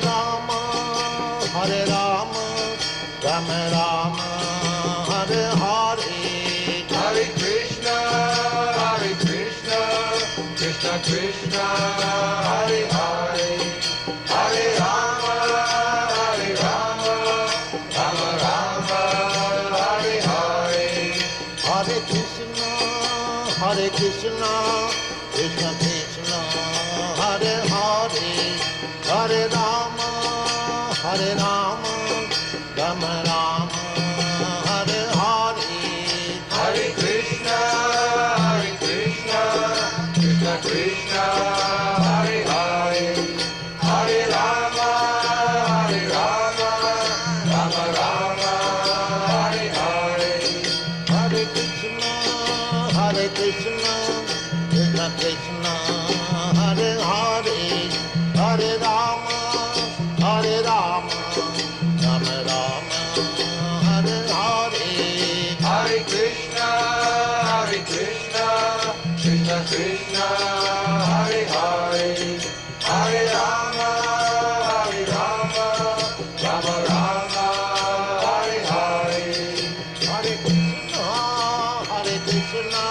Rama, Hare Rama, Rama Rama, Hare Hare, Hare Krishna, Krishna Krishna, Hare Hare, Hare Rama, Rama Rama, Hare Hare. Hare Krishna, Krishna Krishna, Hare Hare, Hare Rama, Rama Rama, Hare Hare. Hare Krishna, Krishna Krishna, Hare Hare, Hare Rama, Rama Rama, Hare Hare. Hare Krishna, Krishna Krishna, Hare Hare, Hare Rama, Rama Rama, Hare Hare. Hare Krishna, Krishna Krishna, Hare Hare, Hare Rama, Rama Rama, Hare Hare. Hare Krishna, Krishna.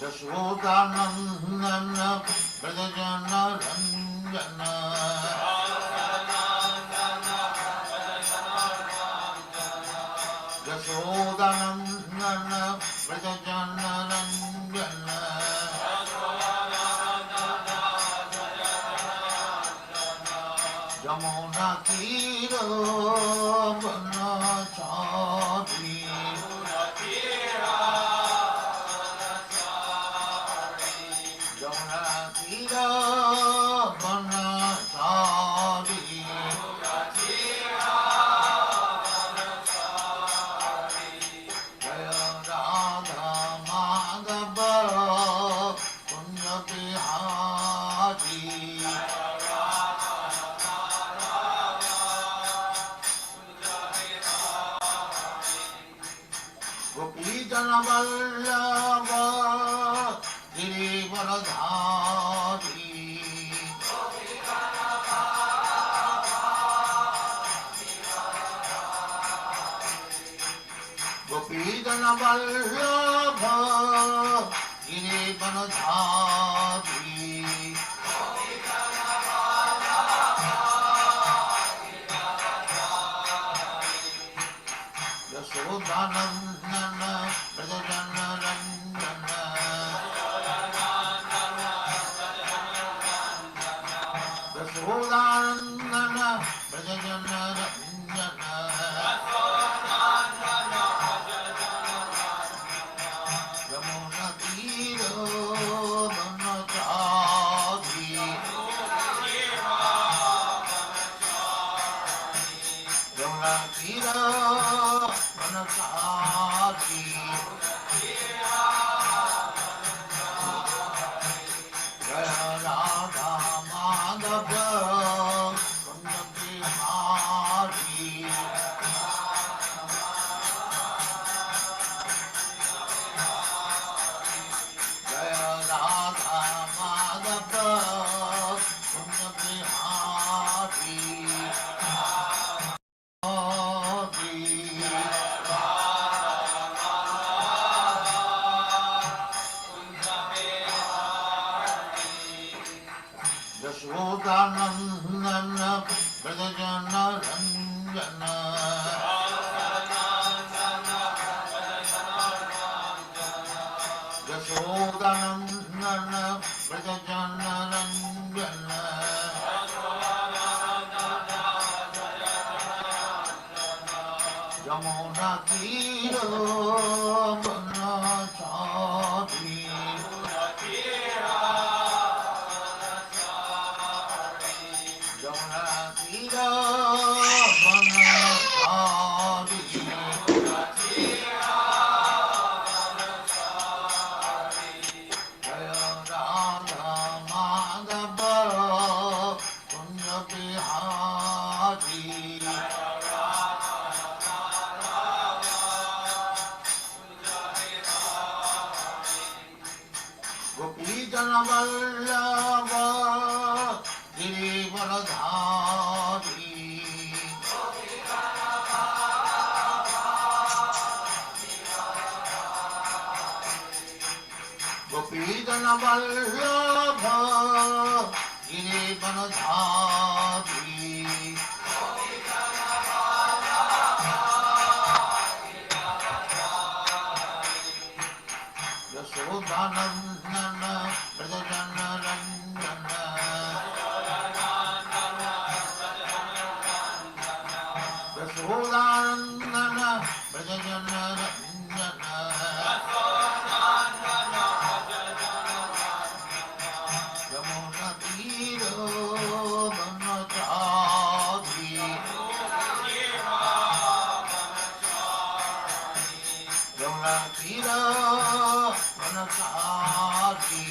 Yashodanandana Brajajana Ranjana Yashodanandana Brajajana Ranjana Jamuna Tira Banachari Vallabha Girivaradhari Gopidana Vallabha Girivaradhari Yashodanandana Brajajana Ranjana Yashodanandana Brajajana Ranjana Yamuna Tira Banachari Yamuna Tira Banachari Jaya Radha Madhava Kunja Bihari Jaya Radha Madhava Kunja Bihari Yashodanandana Yamuna Tiro Banachari Yamuna Tiro Banachari Jaya Radha Madhava Punya Bihari Gopijana Vallabha Girivaradhari Gopijana Vallabha Girivaradhari Yasodhanandana Brajajana Ranjana Yasodhanandana Brajajana Ranjana Yamuna Tiro Banachari Yamuna Tiro Banachari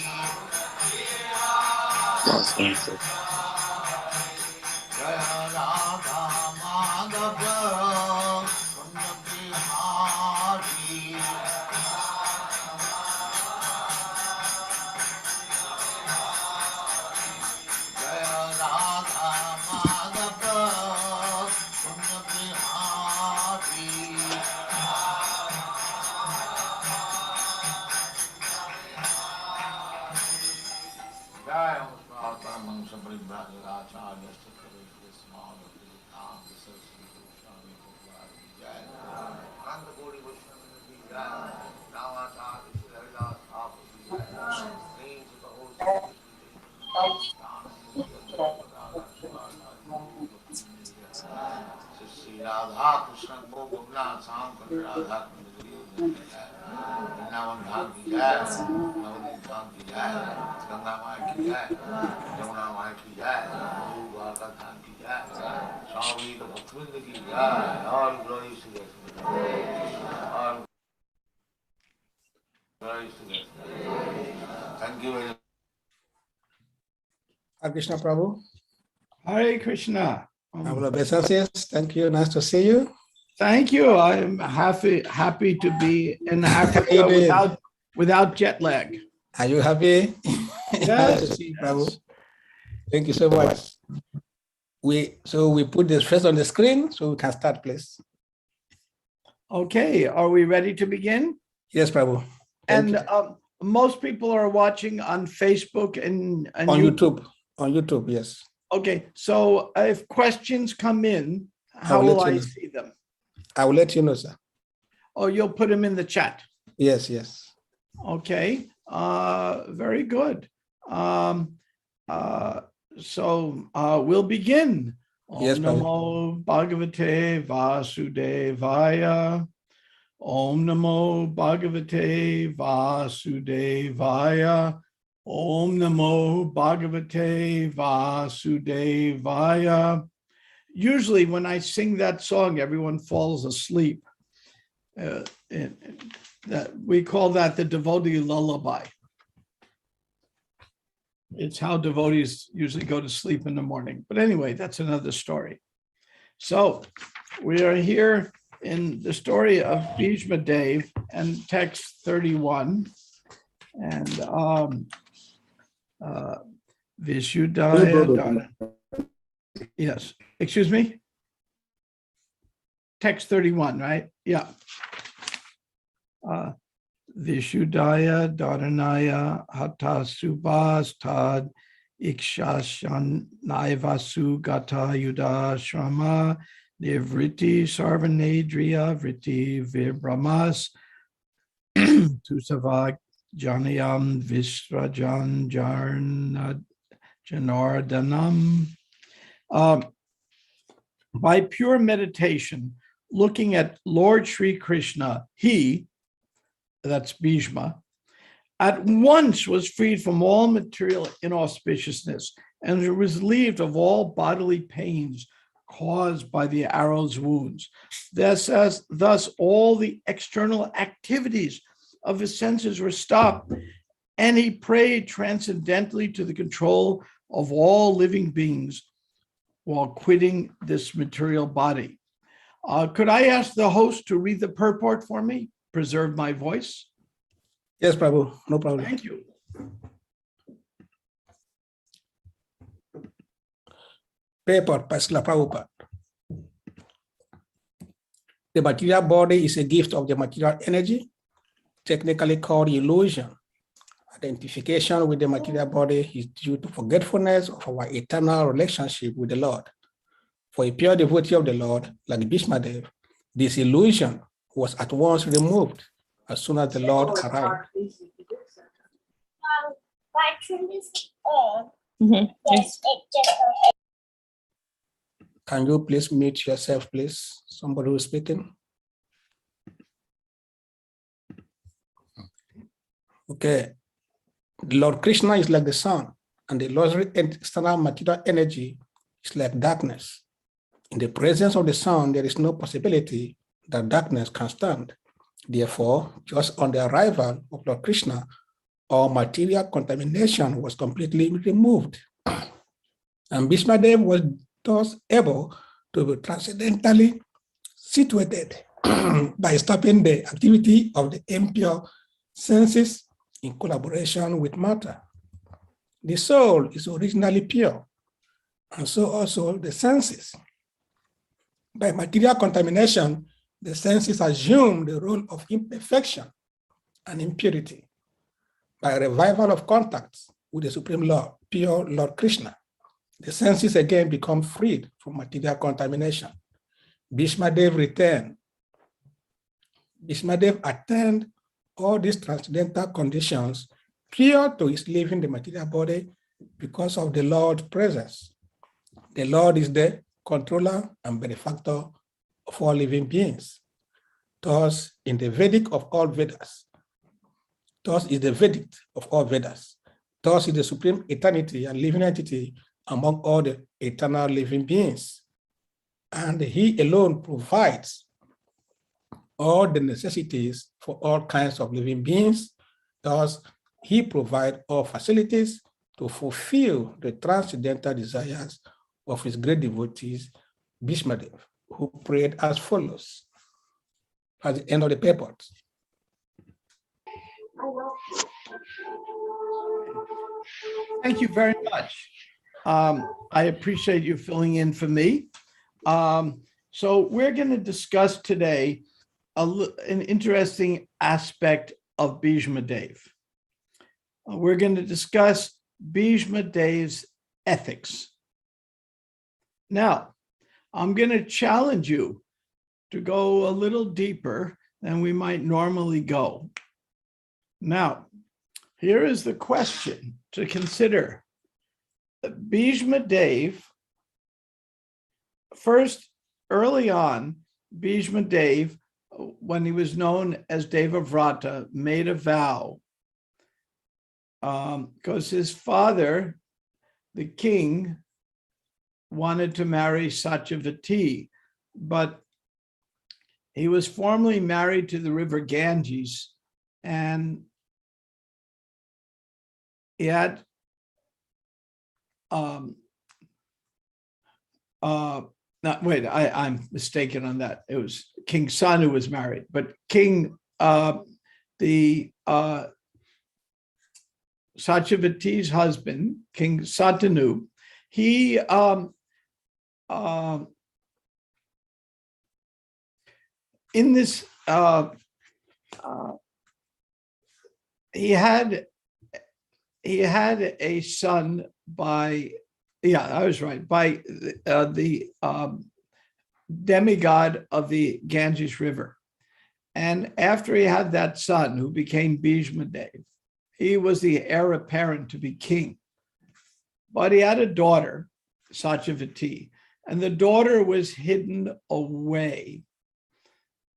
Jaya Radha Madhava Punya Bihari Jaya Radha Madhava Punya Bihari Jaya Mahatma Sampradaya Acharya Srimad Bhagavatam Saraswati Goswami Prabhupada ki Jai Ananda Gauri Vaishnava ki Jai Ramacharya Sri Haridas Thakur ki Jai Names of the whole Sri Radha Krishna Gopala Sam Radha Vrindavan Dham ki Jai Navadvip Dham ki Jai Ganga Maya ki Jai Jamuna Maya ki Jai Dwarka Dham ki Jai Swami Bhaktivinoda ki Jai All glory to Krishna All glory to Krishna Thank you very much. Hare Krishna Prabhu. Hare Krishna. Our obeisances. Thank you. Nice to see you. Thank you. I'm happy to be in Africa without jet lag. Are you happy? Yes, Nice to see you, Prabhu. Thank you so much. We put this first on the screen so we can start, please. Okay, are we ready to begin? Yes, Prabhu. And most people are watching on Facebook and on YouTube. On YouTube, yes. Okay, so if questions come in, how will I see them? I will let you know, sir. Oh, you'll put them in the chat. Yes, yes. Okay, very good. So we'll begin. Yes, Om Namo Bhagavate Vasudevaya. Om Namo Bhagavate Vasudevaya. Om Namo Bhagavate Vasudevaya. Usually when I sing that song, everyone falls asleep. We call that the devotee lullaby. It's how devotees usually go to sleep in the morning. But anyway, that's another story. So we are here in the story of Bhishma Dev and text 31. And Vishuddhaya. Yes, excuse me. Text 31, right? Yeah. Vishuddhaya Dharanaya Hata Subhas Tad Ikshashanaivasu Gata Yuda Shrama Nivriti Sarvanadriya Vriti Vibramas Tusava Janayam Visrajan Janardanam. By pure meditation, looking at Lord Sri Krishna, he, that's Bhishma, at once was freed from all material inauspiciousness and was relieved of all bodily pains caused by the arrow's wounds. Thus, all the external activities of his senses were stopped, and he prayed transcendently to the control of all living beings while quitting this material body. Could I ask the host to read the purport for me? Preserve my voice. Yes, Prabhu, no problem. Thank you. Purport by Srila Prabhupada. The material body is a gift of the material energy, technically called illusion. Identification with the material body is due to forgetfulness of our eternal relationship with the Lord. For a pure devotee of the Lord, like Bhishma Dev, this illusion was at once removed as soon as the Lord arrived. Yes. Can you please mute yourself, please? Somebody who is speaking. Okay. The Lord Krishna is like the sun, and the Lord's external material energy is like darkness. In the presence of the sun, there is no possibility that darkness can stand. Therefore, just on the arrival of Lord Krishna, all material contamination was completely removed. And Bhishma Dev was thus able to be transcendentally situated by stopping the activity of the impure senses in collaboration with matter. The soul is originally pure, and so also the senses. By material contamination, the senses assume the role of imperfection and impurity. By revival of contact with the Supreme Lord, pure Lord Krishna, the senses again become freed from material contamination. Bhishma Dev returned. Bhishma Dev attained all these transcendental conditions prior to his leaving the material body because of the Lord's presence. The Lord is the controller and benefactor of all living beings. Thus, in the Vedic of all Vedas, thus is the verdict of all Vedas. Thus is the supreme eternity and living entity among all the eternal living beings. And he alone provides all the necessities for all kinds of living beings. Thus, he provides all facilities to fulfill the transcendental desires of his great devotees, Bhishma Dev, who prayed as follows at the end of the purport. Thank you very much. I appreciate you filling in for me. So we're going to discuss today an interesting aspect of Bhishma Dev. We're going to discuss Bhishma Dev's ethics. Now, I'm going to challenge you to go a little deeper than we might normally go. Now, here is the question to consider. Bhishma Dev, first, early on, Bhishma Dev, when he was known as Devavrata, made a vow because his father, the king, wanted to marry Satyavati, but he was formerly married to the river Ganges, and he had I'm mistaken on that. It was King Son who was married, but King Satyavati's husband, King Satanu, he in this he had he had a son by, I was right, by the demigod of the Ganges River. And after he had that son who became Bhishma Dev, he was the heir apparent to be king. But he had a daughter, Satyavati, and the daughter was hidden away.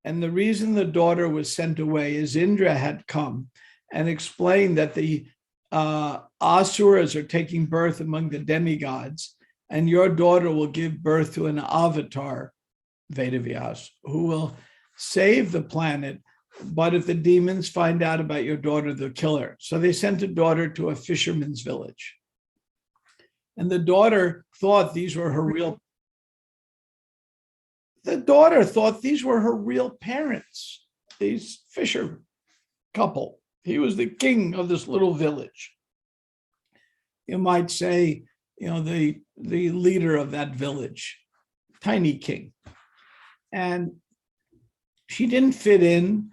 And the reason the daughter was sent away is Indra had come and explained that the asuras are taking birth among the demigods, and your daughter will give birth to an avatar, Vedavyas, who will save the planet. But if the demons find out about your daughter, they'll kill her. So they sent a daughter to a fisherman's village. And the daughter thought these were her real parents, these fisher couple. He was the king of this little village. You might say, the leader of that village, tiny king. And she didn't fit in.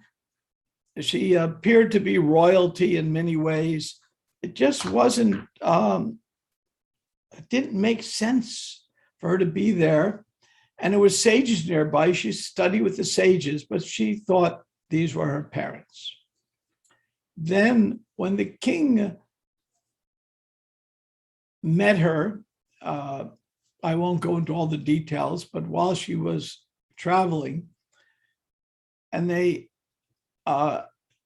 She appeared to be royalty in many ways. It just wasn't, it didn't make sense for her to be there. And there were sages nearby. She studied with the sages, but she thought these were her parents. Then when the king met her, I won't go into all the details, but while she was traveling, and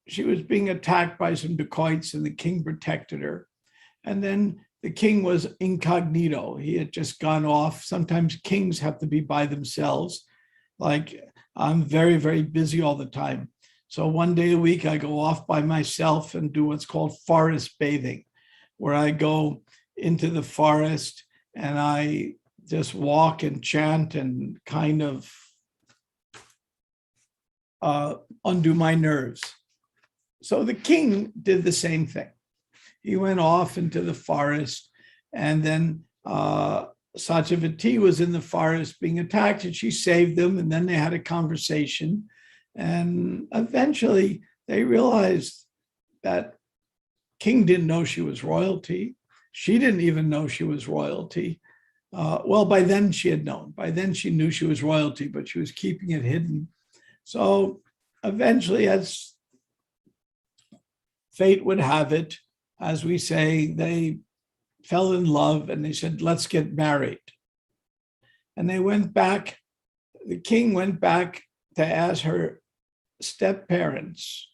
she was being attacked by some dacoits, and the king protected her. And then the king was incognito. He had just gone off. Sometimes kings have to be by themselves. Like, I'm very, very busy all the time. So one day a week, I go off by myself and do what's called forest bathing, where I go into the forest and I just walk and chant and kind of undo my nerves. So the king did the same thing. He went off into the forest, and then Satyavati was in the forest being attacked, and she saved them, and then they had a conversation. And eventually they realized that king didn't know she was royalty. She didn't even know she was royalty. Well, by then she had known. By then she knew she was royalty, but she was keeping it hidden. So eventually, as fate would have it, as we say, they fell in love and they said, let's get married. And they went back, the king went back to ask her step-parents,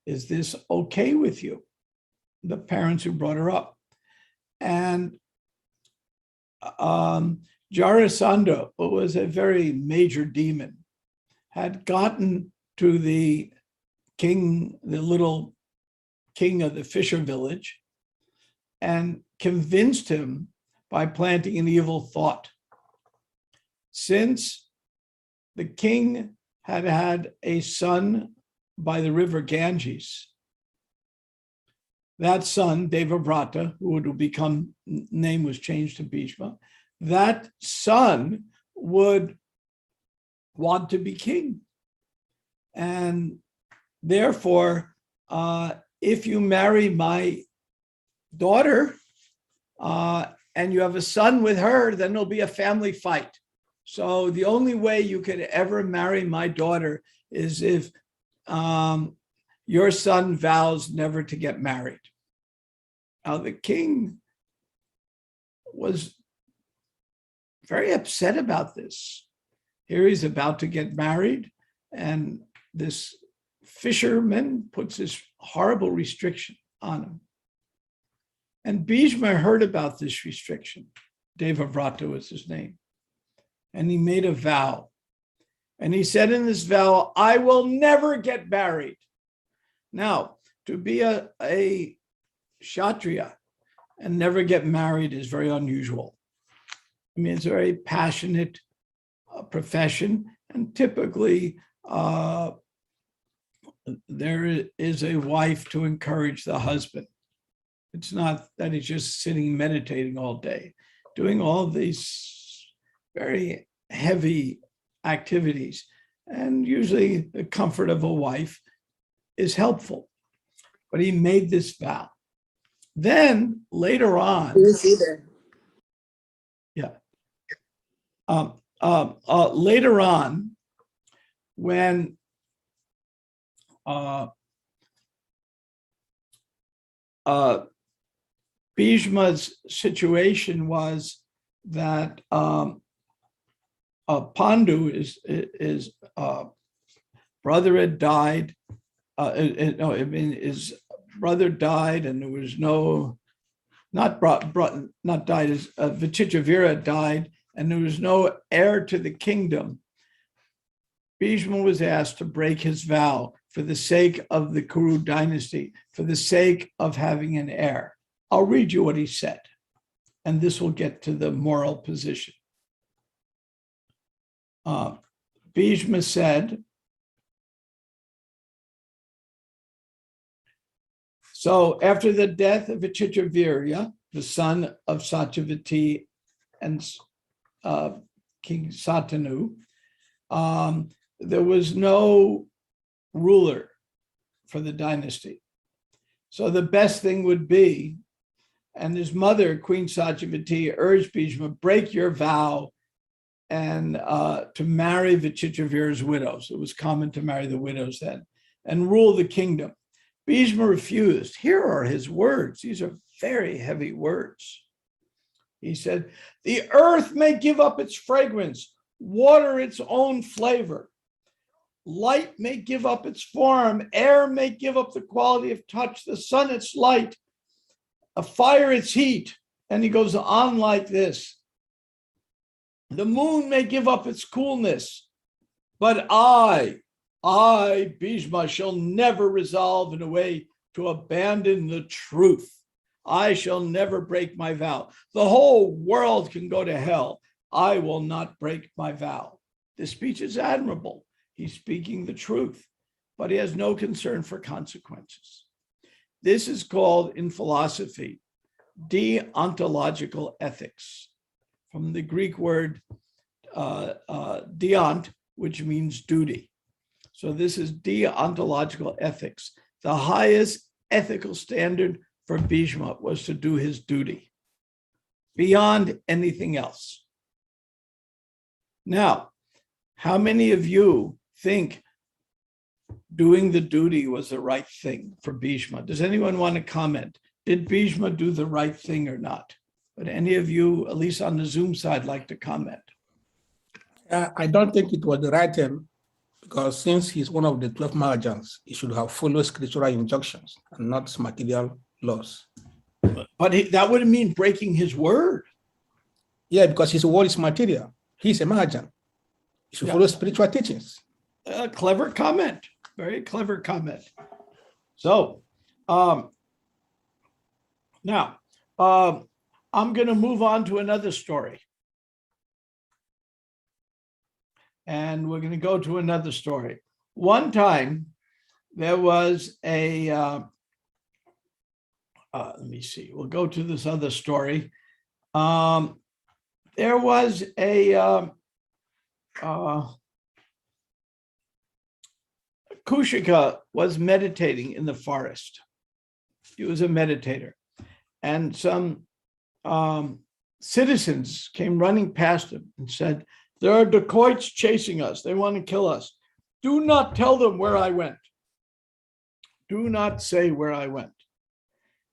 is this okay with you? The parents who brought her up. And Jarasandha, who was a very major demon, had gotten to the king, the little king of the fisher village, and convinced him by planting an evil thought. Since the king had had a son by the river Ganges, that son, Devavrata, who would become, name was changed to Bhishma, that son would want to be king. And therefore, if you marry my daughter and you have a son with her, then there'll be a family fight. So the only way you could ever marry my daughter is if your son vows never to get married. Now, the king was very upset about this. Here he's about to get married, and this fisherman puts this horrible restriction on him. And Bhishma heard about this restriction. Devavrata was his name. And he made a vow. And he said in this vow, I will never get married. Now, to be a Kshatriya and never get married is very unusual. I mean, it's a very passionate profession, and typically there is a wife to encourage the husband. It's not that he's just sitting meditating all day, doing all these very heavy activities. And usually the comfort of a wife is helpful. But he made this vow. Then later on, You see that? later on, when Bhishma's situation was that Pandu, his brother had died. His brother died, and there was no, not died, as Vichitravira died, and there was no heir to the kingdom. Bhishma was asked to break his vow for the sake of the Kuru dynasty, for the sake of having an heir. I'll read you what he said, and this will get to the moral position. Bhishma said, so after the death of Vichitravira, the son of Satyavati and King Satanu, there was no ruler for the dynasty. So the best thing would be, and his mother, Queen Satyavati, urged Bhishma, break your vow and to marry Vichitravira's widows. It was common to marry the widows then, and rule the kingdom. Bhishma refused. Here are his words. These are very heavy words. He said, the earth may give up its fragrance, water its own flavor. Light may give up its form, air may give up the quality of touch, the sun its light, a fire its heat. And he goes on like this. The moon may give up its coolness, but I, Bhishma, shall never resolve in a way to abandon the truth. I shall never break my vow. The whole world can go to hell. I will not break my vow. This speech is admirable. He's speaking the truth, but he has no concern for consequences. This is called, in philosophy, deontological ethics, from the Greek word deont, which means duty. So this is deontological ethics. The highest ethical standard for Bhishma was to do his duty beyond anything else. Now, how many of you think doing the duty was the right thing for Bhishma? Does anyone want to comment? Did Bhishma do the right thing or not? Would any of you, at least on the Zoom side, like to comment? I don't think it was the right thing, because since he's one of the 12 Mahajans, he should have followed scriptural injunctions and not material laws. But that would mean breaking his word. Yeah, because his word is material. He's a Mahajan. He should follow spiritual teachings. Clever comment. Very clever comment. So now I'm going to move on to another story. And we're going to go to another story. One time there was a, let me see, we'll go to this other story. There was a Kushika was meditating in the forest. He was a meditator. And some citizens came running past him and said, there are dacoits chasing us. They want to kill us. Do not tell them where I went. Do not say where I went,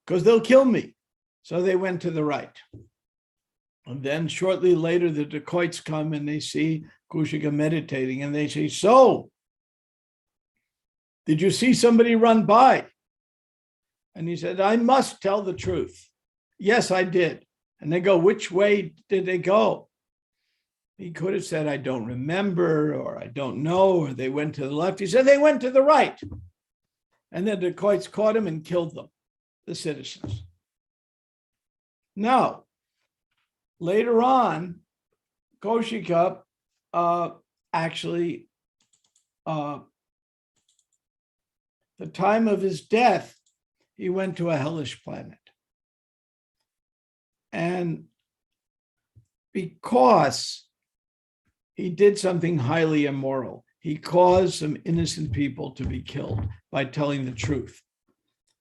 because they'll kill me. So they went to the right. And then shortly later, the dacoits come and they see Kushika meditating, and they say, so, did you see somebody run by? And he said, I must tell the truth. Yes, I did. And they go, which way did they go? He could have said, I don't remember, or I don't know, or they went to the left. He said, they went to the right. And then the dacoits caught him and killed them, the citizens. Now, later on, Kushika actually, the time of his death, he went to a hellish planet. And because he did something highly immoral, he caused some innocent people to be killed by telling the truth.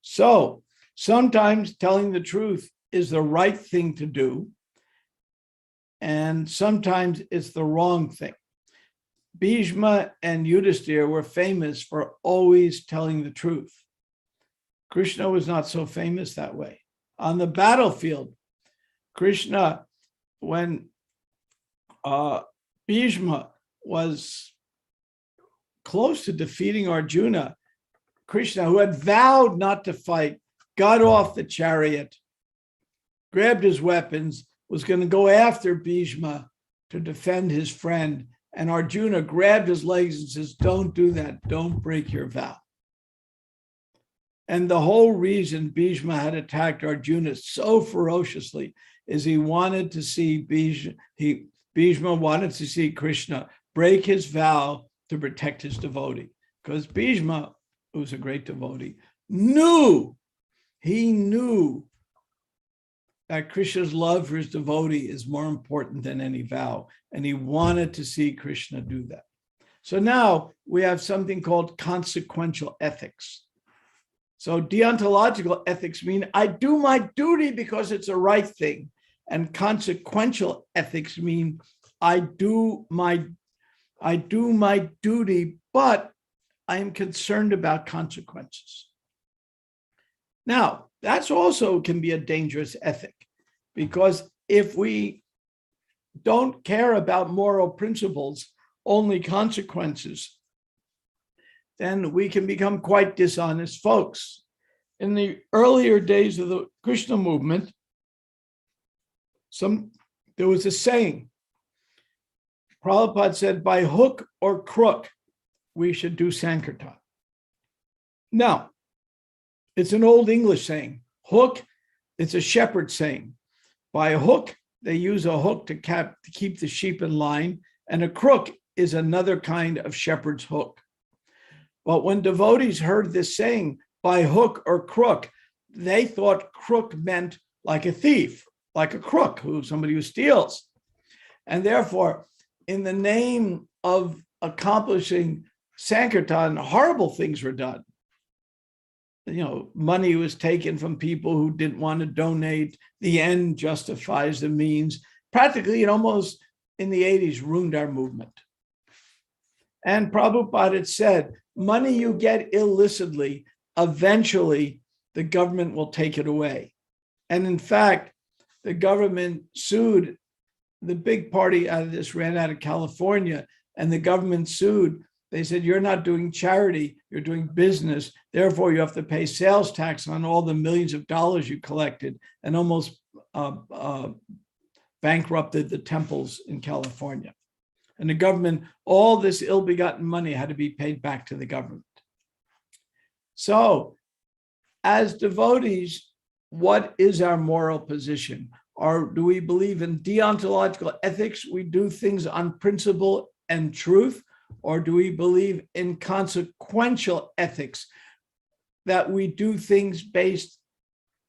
So Sometimes telling the truth is the right thing to do, and sometimes it's the wrong thing. Bhishma and Yudhisthira were famous for always telling the truth. Krishna was not so famous that way. On the battlefield, Krishna, when Bhishma was close to defeating Arjuna, Krishna, who had vowed not to fight, got off the chariot, grabbed his weapons, was going to go after Bhishma to defend his friend. And Arjuna grabbed his legs and says, "Don't do that. Don't break your vow." And the whole reason Bhishma had attacked Arjuna so ferociously is he wanted to see Bhishma wanted to see Krishna break his vow to protect his devotee. Because Bhishma, who was a great devotee, knew that Krishna's love for his devotee is more important than any vow. And he wanted to see Krishna do that. So now we have something called consequential ethics. So deontological ethics mean I do my duty because it's a right thing. And consequential ethics mean I do my duty, but I am concerned about consequences. Now, that's also can be a dangerous ethic, because if we don't care about moral principles, only consequences, then we can become quite dishonest folks. In the earlier days of the Krishna movement, there was a saying. Prabhupada said, by hook or crook, we should do Sankirtan. Now, it's an old English saying. Hook, it's a shepherd saying. By a hook, they use a hook to keep the sheep in line, and a crook is another kind of shepherd's hook. But when devotees heard this saying, by hook or crook, they thought crook meant like a thief, like a crook, somebody who steals. And therefore, in the name of accomplishing Sankirtan, horrible things were done. Money was taken from people who didn't want to donate. The end justifies the means. Practically, it almost in the 80s ruined our movement. And Prabhupada had said, money you get illicitly, eventually the government will take it away. And in fact, the government sued. The big party out of this ran out of California, and the government sued. They said, you're not doing charity, you're doing business. Therefore, you have to pay sales tax on all the millions of dollars you collected, and almost bankrupted the temples in California. And the government, all this ill-begotten money had to be paid back to the government. So, as devotees, what is our moral position? Or do we believe in deontological ethics? We do things on principle and truth? Or do we believe in consequential ethics, that we do things based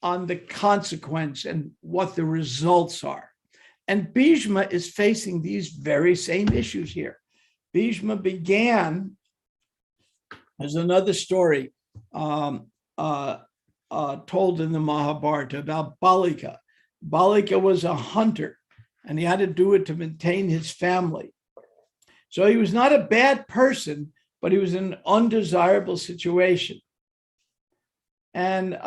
on the consequence and what the results are? And Bhishma is facing these very same issues here. Bhishma began, there's another story told in the Mahabharata about Balika. Balika was a hunter, and he had to do it to maintain his family. So he was not a bad person, but he was in an undesirable situation. And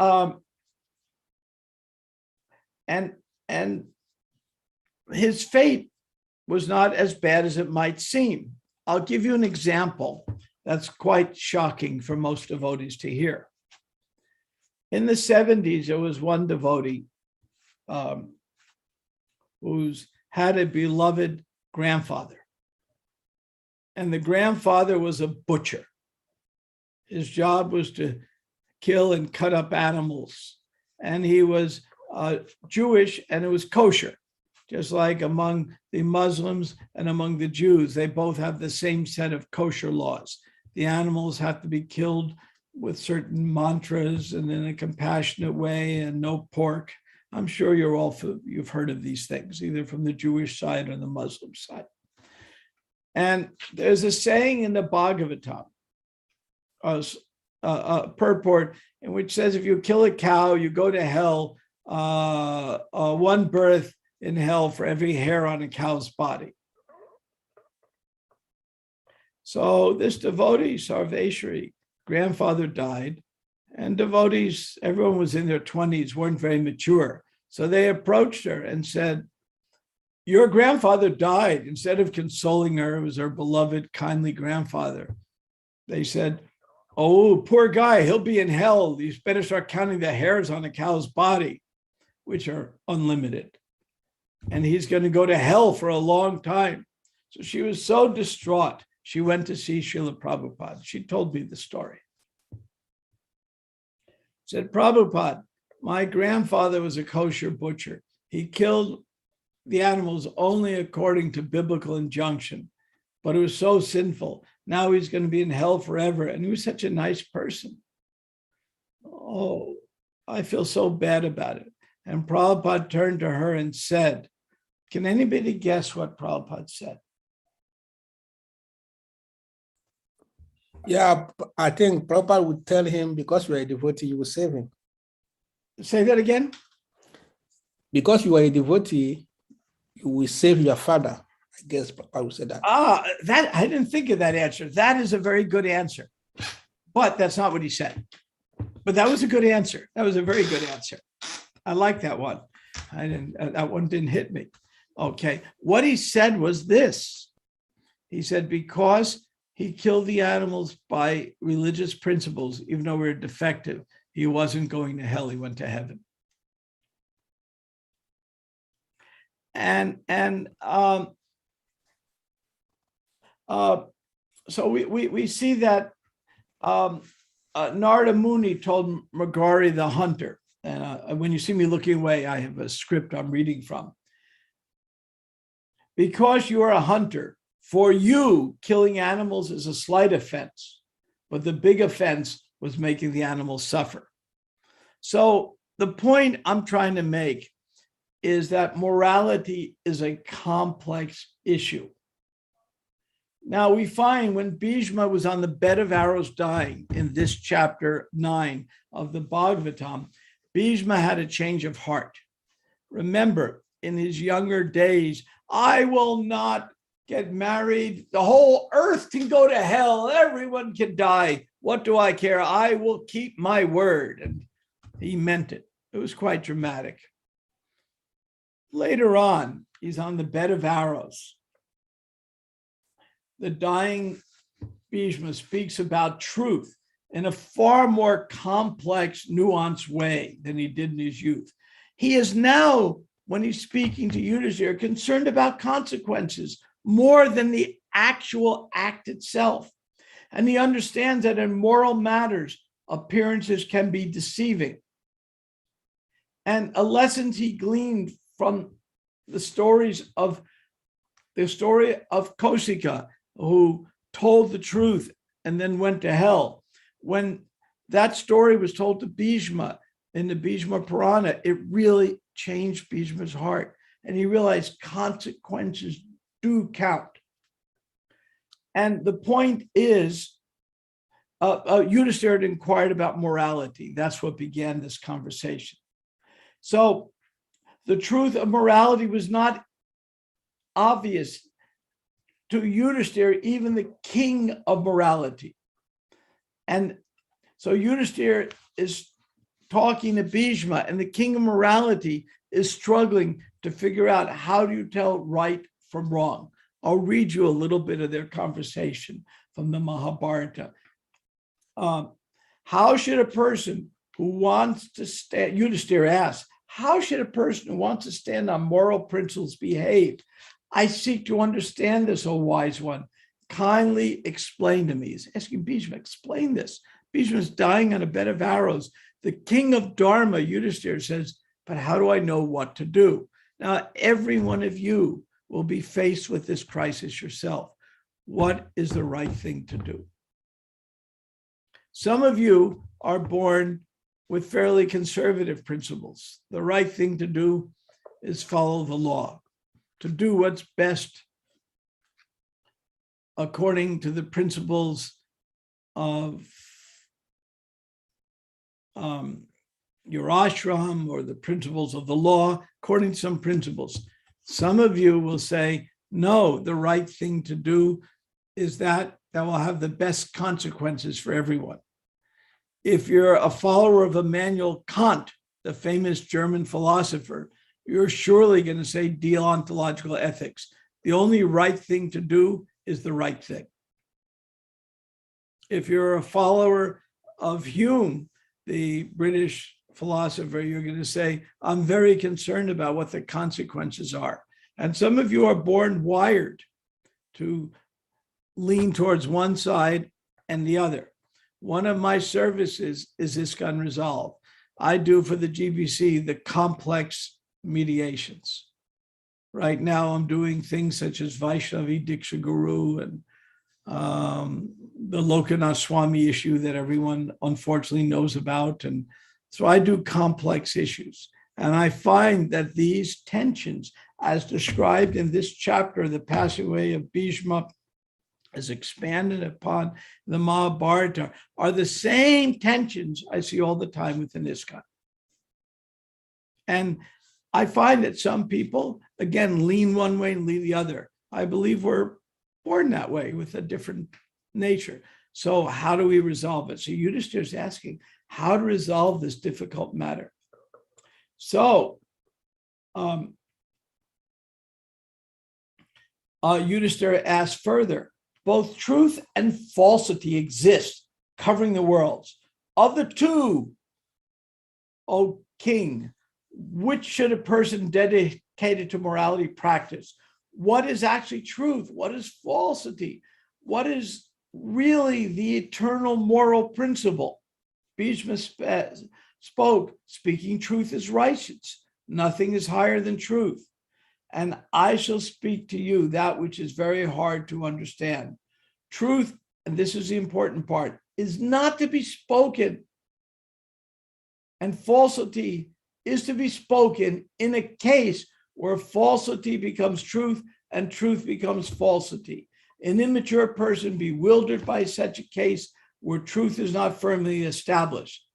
his fate was not as bad as it might seem. I'll give you an example that's quite shocking for most devotees to hear. In the 70s, there was one devotee who's had a beloved grandfather. And the grandfather was a butcher. His job was to kill and cut up animals. And he was Jewish, and it was kosher. Just like among the Muslims and among the Jews, they both have the same set of kosher laws. The animals have to be killed with certain mantras and in a compassionate way, and no pork. I'm sure you've heard of these things, either from the Jewish side or the Muslim side. And there's a saying in the Bhagavatam, purport in which says if you kill a cow, you go to hell, one birth in hell for every hair on a cow's body. So this devotee, Sarveshwari, grandfather died, and devotees, everyone was in their 20s, weren't very mature. So they approached her and said, your grandfather died. Instead of consoling her, it was her beloved, kindly grandfather. They said, oh, poor guy, he'll be in hell. You better start counting the hairs on a cow's body, which are unlimited. And he's going to go to hell for a long time. So she was so distraught. She went to see Srila Prabhupada. She told me the story. Said, Prabhupada, my grandfather was a kosher butcher. He killed the animals only according to biblical injunction, but it was so sinful. Now he's going to be in hell forever. And he was such a nice person. Oh, I feel so bad about it. And Prabhupada turned to her and said, can anybody guess what Prabhupada said? Yeah, I think Prabhupada would tell him, because you are a devotee, you will save him. Say that again? Because you are a devotee, you will save your father. I guess Prabhupada would say that. That I didn't think of that answer. That is a very good answer. But that's not what he said. But that was a good answer. That was a very good answer. I like that one. That one didn't hit me. Okay. What he said was this. He said, because he killed the animals by religious principles, even though we were defective, he wasn't going to hell, he went to heaven. So we see that Narada Muni told Magari the hunter, and when you see me looking away, I have a script I'm reading from. Because you are a hunter, for you, killing animals is a slight offense, but the big offense was making the animals suffer. So the point I'm trying to make is that morality is a complex issue. Now we find when Bhishma was on the bed of arrows dying in this chapter 9 of the Bhagavatam, Bhishma had a change of heart. Remember, in his younger days, I will not get married. The whole earth can go to hell. Everyone can die. What do I care? I will keep my word. And he meant it. It was quite dramatic. Later on, he's on the bed of arrows. The dying Bhishma speaks about truth in a far more complex, nuanced way than he did in his youth. He is now, when he's speaking to Yudhishthira, concerned about consequences more than the actual act itself. And he understands that in moral matters, appearances can be deceiving. And a lesson he gleaned from the story of Kausika, who told the truth and then went to hell. When that story was told to Bhishma in the Bhishma Purana, it really changed Bhishma's heart. And he realized consequences do count. And the point is, Yudhishthira had inquired about morality. That's what began this conversation. So the truth of morality was not obvious to Yudhishthira, even the king of morality. And so Yudhishthira is talking to Bhishma, and the king of morality is struggling to figure out how do you tell right from wrong. I'll read you a little bit of their conversation from the Mahabharata. How should a person who wants to stand, Yudhishthira asks, how should a person who wants to stand on moral principles behave? I seek to understand this, O wise one. Kindly explain to me. He's asking Bhishma, explain this. Bhishma is dying on a bed of arrows. The king of Dharma, Yudhishthira, says, but how do I know what to do? Now, every one of you will be faced with this crisis yourself. What is the right thing to do? Some of you are born with fairly conservative principles. The right thing to do is follow the law, to do what's best according to the principles of your ashram or the principles of the law, according to some principles. Some of you will say, no, the right thing to do is that will have the best consequences for everyone. If you're a follower of Immanuel Kant, the famous German philosopher, you're surely going to say deontological ethics. The only right thing to do is the right thing. If you're a follower of Hume, the British philosopher, you're going to say, I'm very concerned about what the consequences are. And some of you are born wired to lean towards one side and the other. One of my services is ISKCON Resolve. I do for the GBC the complex mediations. Right now, I'm doing things such as Vaishnavi Diksha Guru and the Lokanath Swami issue that everyone unfortunately knows about. And so I do complex issues. And I find that these tensions, as described in this chapter, the passing away of Bhishma, as expanded upon the Mahabharata, are the same tensions I see all the time within ISKCON. And I find that some people, again, lean one way and lean the other. I believe we're born that way with a different nature. So how do we resolve it? So Yudhishthira is asking how to resolve this difficult matter. So Yudhishthira asks further, both truth and falsity exist, covering the worlds. Of the two, O king, which should a person dedicated to morality practice? What is actually truth? What is falsity? What is really the eternal moral principle? Bhishma spoke, speaking truth is righteous. Nothing is higher than truth. And I shall speak to you that which is very hard to understand. Truth, and this is the important part, is not to be spoken, and falsity is to be spoken in a case where falsity becomes truth and truth becomes falsity. An immature person bewildered by such a case where truth is not firmly established.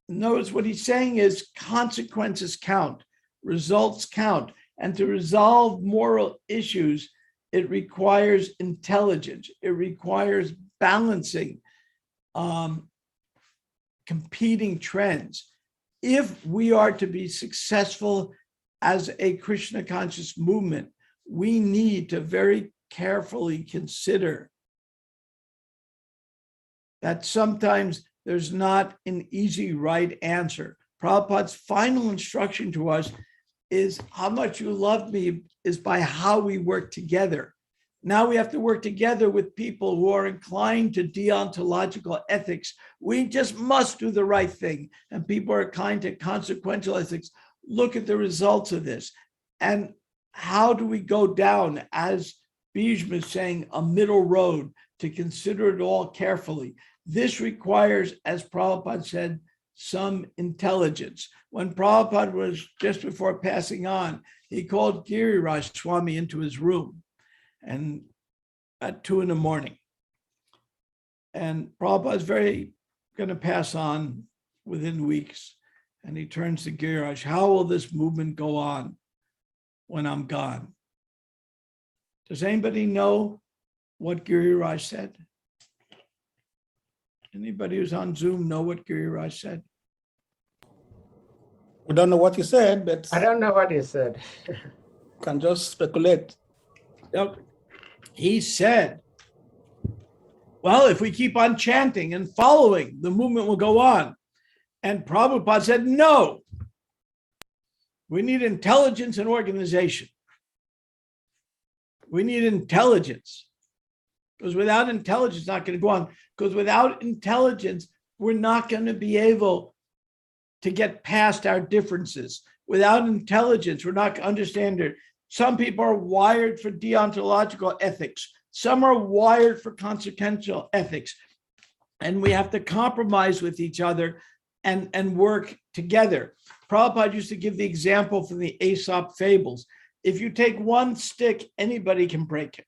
Notice what he's saying is consequences count, results count, and to resolve moral issues, it requires intelligence. It requires balancing competing trends. If we are to be successful as a Krishna conscious movement, we need to very carefully consider that sometimes there's not an easy right answer. Prabhupada's final instruction to us is how much you love me is by how we work together. Now we have to work together with people who are inclined to deontological ethics. We just must do the right thing. And people are inclined to consequential ethics. Look at the results of this. And how do we go down, as Bhishma is saying, a middle road to consider it all carefully? This requires, as Prabhupada said, some intelligence. When Prabhupada was just before passing on, he called Giriraj Swami into his room and at 2 a.m. And Prabhupada's very going to pass on within weeks. And he turns to Giriraj, how will this movement go on when I'm gone? Does anybody know what Giriraj said? Anybody who's on Zoom know what Giriraj said? We don't know what he said, but I don't know what he said. can just speculate. He said, well, if we keep on chanting and following, the movement will go on. And Prabhupada said, no, we need intelligence and organization. We need intelligence. Because without intelligence, it's not going to go on. Because without intelligence, we're not going to be able to get past our differences. Without intelligence, we're not going to understand it. Some people are wired for deontological ethics. Some are wired for consequential ethics. And we have to compromise with each other and work together. Prabhupada used to give the example from the Aesop fables. If you take one stick, anybody can break it.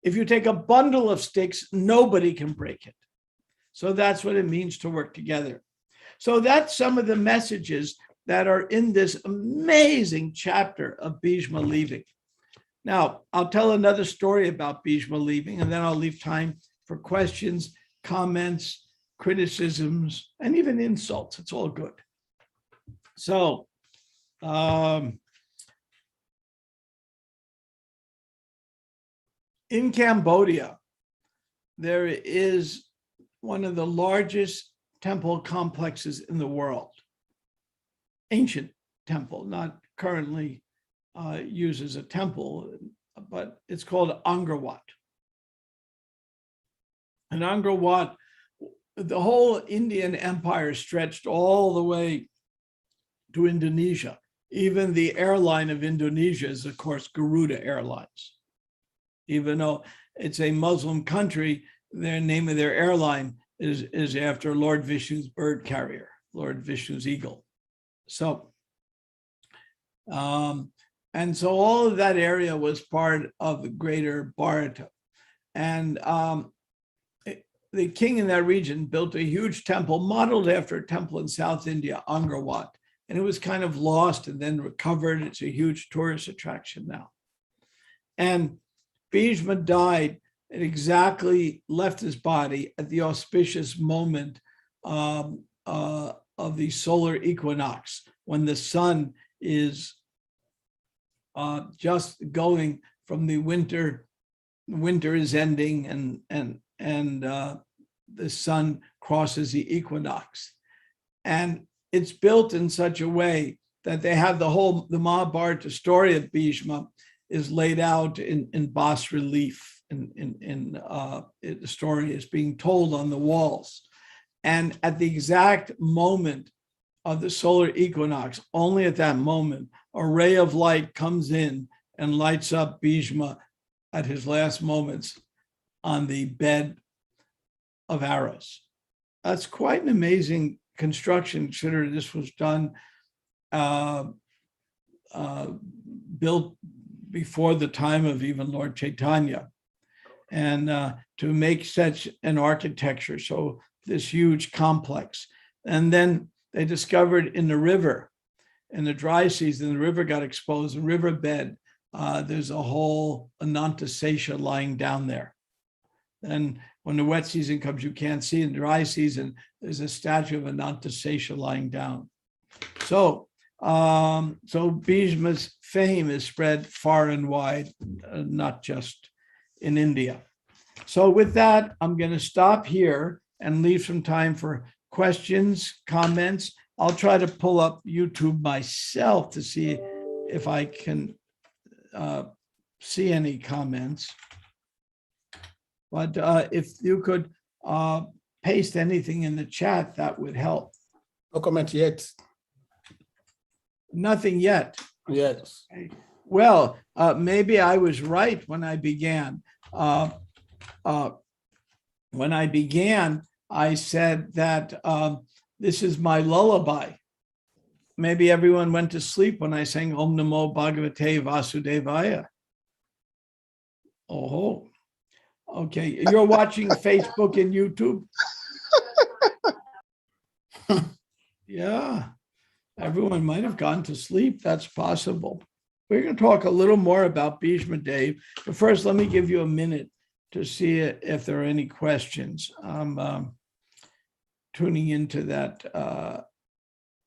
If you take a bundle of sticks, nobody can break it. So that's what it means to work together. So that's some of the messages that are in this amazing chapter of Bhishma leaving. Now, I'll tell another story about Bhishma leaving, and then I'll leave time for questions, comments, criticisms, and even insults. It's all good. So, in Cambodia, there is one of the largest temple complexes in the world. Ancient temple, not currently used as a temple, but it's called Angkor Wat. And Angkor Wat, the whole Indian empire stretched all the way to Indonesia. Even the airline of Indonesia is, of course, Garuda Airlines. Even though it's a Muslim country, their name of their airline is after Lord Vishnu's bird carrier, Lord Vishnu's eagle. So, and so all of that area was part of the greater Bharata. And the king in that region built a huge temple modeled after a temple in South India, Angkor Wat. And it was kind of lost and then recovered. It's a huge tourist attraction now. And Bhishma died and exactly left his body at the auspicious moment of the solar equinox, when the sun is just going from the winter is ending and the sun crosses the equinox. And it's built in such a way that they have the Mahabharata story of Bhishma is laid out in bas relief. The story is being told on the walls. And at the exact moment of the solar equinox, only at that moment, a ray of light comes in and lights up Bhishma at his last moments on the bed of arrows. That's quite an amazing construction, considering this was done, built before the time of even Lord Chaitanya. And to make such an architecture, so this huge complex. And then they discovered in the river, in the dry season, the river got exposed, the riverbed, there's a whole Anantasesha lying down there. And when the wet season comes, you can't see. In the dry season, there's a statue of Anantasesha lying down. So Bhishma's fame is spread far and wide, not just in India. So with that, I'm going to stop here and leave some time for questions, comments. I'll try to pull up YouTube myself to see if I can see any comments. But if you could paste anything in the chat, that would help. No comment yet. Nothing yet. Yes. Well, maybe I was right when I began. When I began, I said that this is my lullaby. Maybe everyone went to sleep when I sang Om Namo Bhagavate Vasudevaya. Oh, okay. You're watching Facebook and YouTube? Yeah, everyone might have gone to sleep. That's possible. We're going to talk a little more about Bhishma Dev, but first, let me give you a minute to see if there are any questions. I'm tuning into that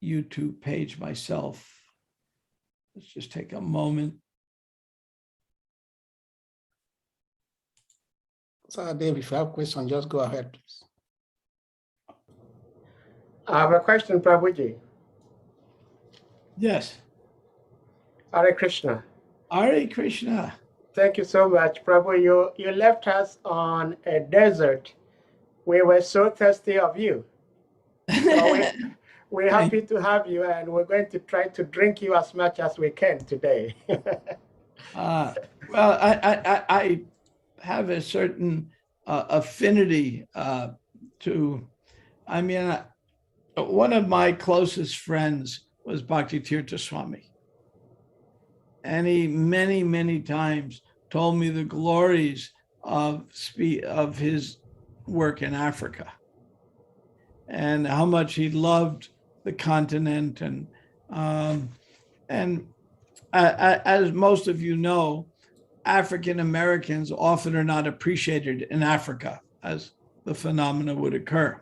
YouTube page myself. Let's just take a moment. So Dave, if you have questions, just go ahead, please. I have a question, Prabhuji. Yes. Hare Krishna. Hare Krishna. Thank you so much, Prabhu. You left us on a desert. We were so thirsty of you. So we're happy to have you, and we're going to try to drink you as much as we can today. Well, I have a certain affinity to, I mean, one of my closest friends was Bhaktitirtha Swami. And he many, many times told me the glories of his work in Africa, and how much he loved the continent. And as most of you know, African Americans often are not appreciated in Africa, as the phenomena would occur.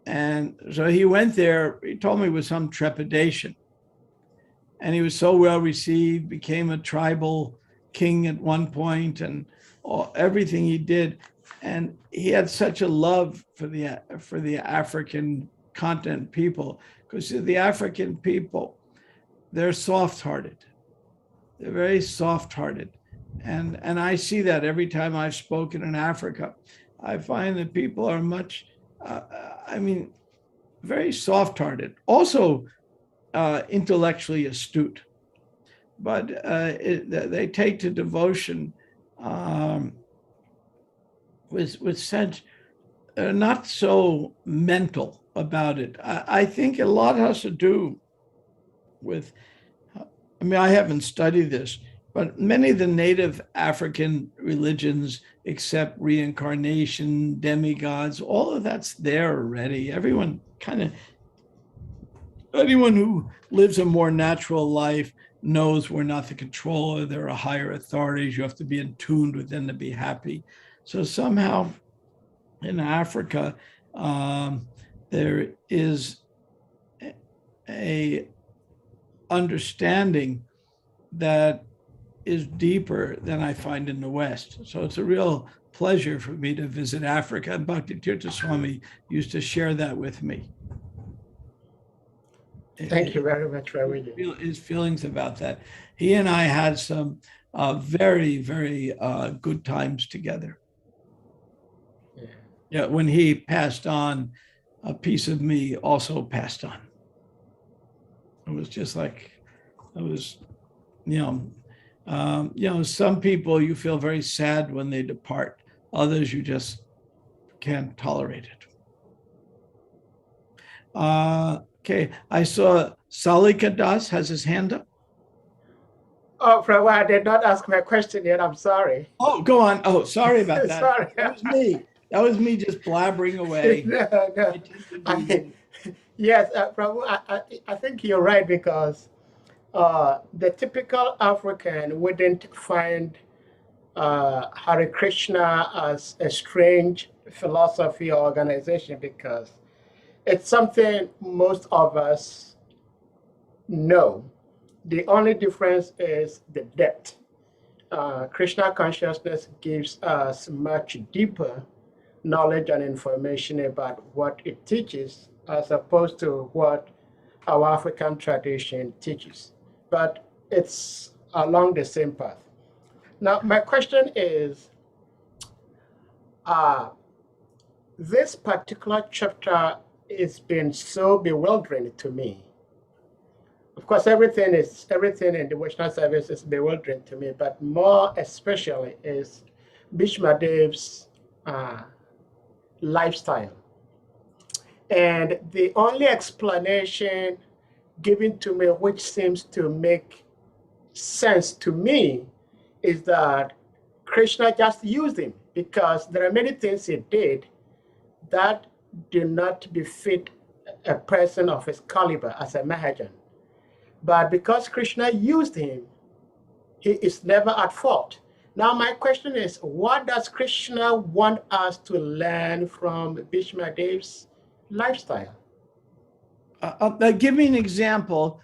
And so he went there, he told me with some trepidation. And he was so well received, became a tribal king at one point, and everything he did. And he had such a love for the African continent people, because the African people, they're soft-hearted. They're very soft-hearted. And I see that every time I've spoken in Africa. I find that people are much, very soft-hearted, also intellectually astute, but they take to devotion with such, not so mental about it. I think a lot has to do with, I haven't studied this, but many of the native African religions accept reincarnation, demigods, all of that's there already. Anyone who lives a more natural life knows we're not the controller. There are higher authorities. You have to be in tune with them to be happy. So somehow in Africa, there is a understanding that is deeper than I find in the West. So it's a real pleasure for me to visit Africa. And Bhaktitirtha Swami used to share that with me. Thank you very much, Ravi. His feelings about that. He and I had some very, very good times together. Yeah, when he passed on, a piece of me also passed on. It was just like, it was, some people you feel very sad when they depart. Others you just can't tolerate it. Okay, I saw Salika Das has his hand up. Oh, Prabhu, I did not ask my question yet. I'm sorry. Oh, go on. Oh, sorry about that. Sorry. That was me. That was me just blabbering away. No. Yes, Prabhu, I think you're right, because the typical African wouldn't find Hare Krishna as a strange philosophy or organization, because it's something most of us know. The only difference is the depth. Krishna consciousness gives us much deeper knowledge and information about what it teaches, as opposed to what our African tradition teaches. But it's along the same path. Now, my question is, this particular chapter has been so bewildering to me. Of course, everything in the Vaishnava service is bewildering to me, but more especially is Bhishma Dev's lifestyle. And the only explanation given to me, which seems to make sense to me, is that Krishna just used him, because there are many things he did that do not befit a person of his caliber as a Mahajan. But because Krishna used him, he is never at fault. Now, my question is, what does Krishna want us to learn from Bhishma Dev's lifestyle? Give me an example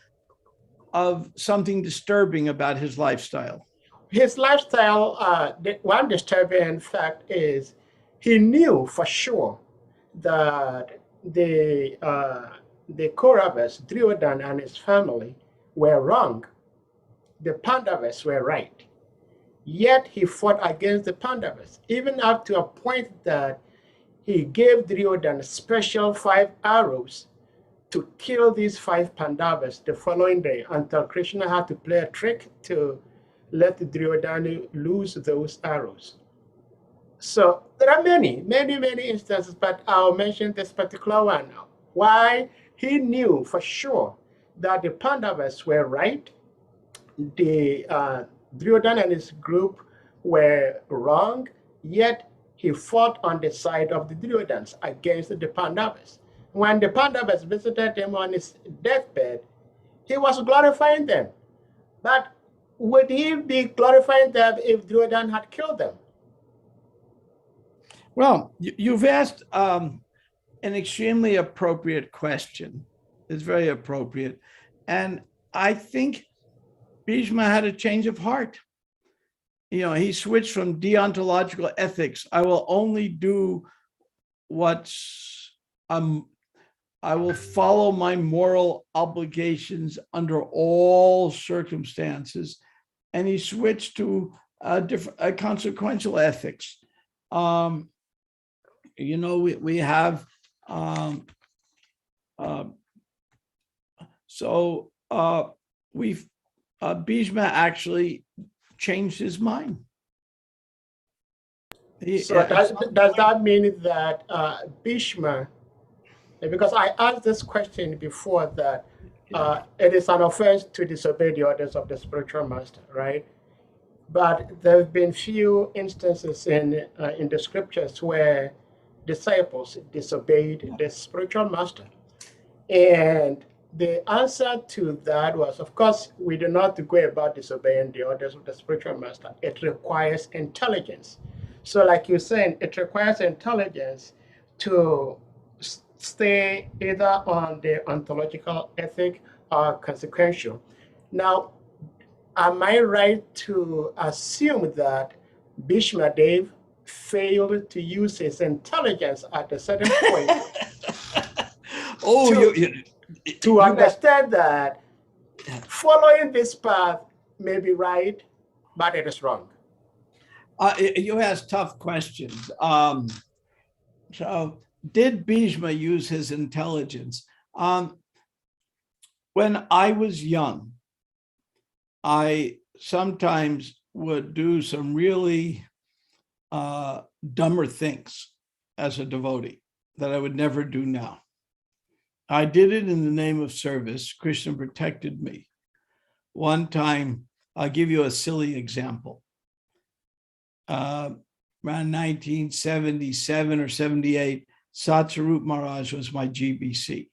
of something disturbing about his lifestyle. His lifestyle, one disturbing fact is he knew for sure that the Kauravas, Duryodhana and his family, were wrong. The Pandavas were right. Yet he fought against the Pandavas, even up to a point that he gave Duryodhana special 5 arrows to kill these 5 Pandavas the following day, until Krishna had to play a trick to let Duryodhana lose those arrows. So there are many, many, many instances, but I'll mention this particular one now. Why he knew for sure that the Pandavas were right. The Duryodhana and his group were wrong, yet he fought on the side of the Duryodhans against the Pandavas. When the Pandavas visited him on his deathbed, he was glorifying them. But would he be glorifying them if Duryodhan had killed them? Well, you've asked an extremely appropriate question. It's very appropriate. And I think Bhishma had a change of heart. You know, he switched from deontological ethics. I will only do what's, I will follow my moral obligations under all circumstances. And he switched to a consequential ethics. You know, we have, Bhishma actually changed his mind. So does that mean that Bhishma, because I asked this question before, that it is an offense to disobey the orders of the spiritual master, right? But there have been few instances in the scriptures where disciples disobeyed the spiritual master. And the answer to that was, of course, we do not go about disobeying the orders of the spiritual master. It requires intelligence. So like you're saying, it requires intelligence to stay either on the ontological ethic or consequential. Now, am I right to assume that Bhishma Dev failed to use his intelligence at a certain point to understand that following this path may be right, but it is wrong? You ask tough questions. So did Bhishma use his intelligence? When I was young, I sometimes would do some really dumber things as a devotee that I would never do now. I did it in the name of service. Krishna protected me. One time, I'll give you a silly example. Around 1977 or 78, Satsarup Maharaj was my GBC.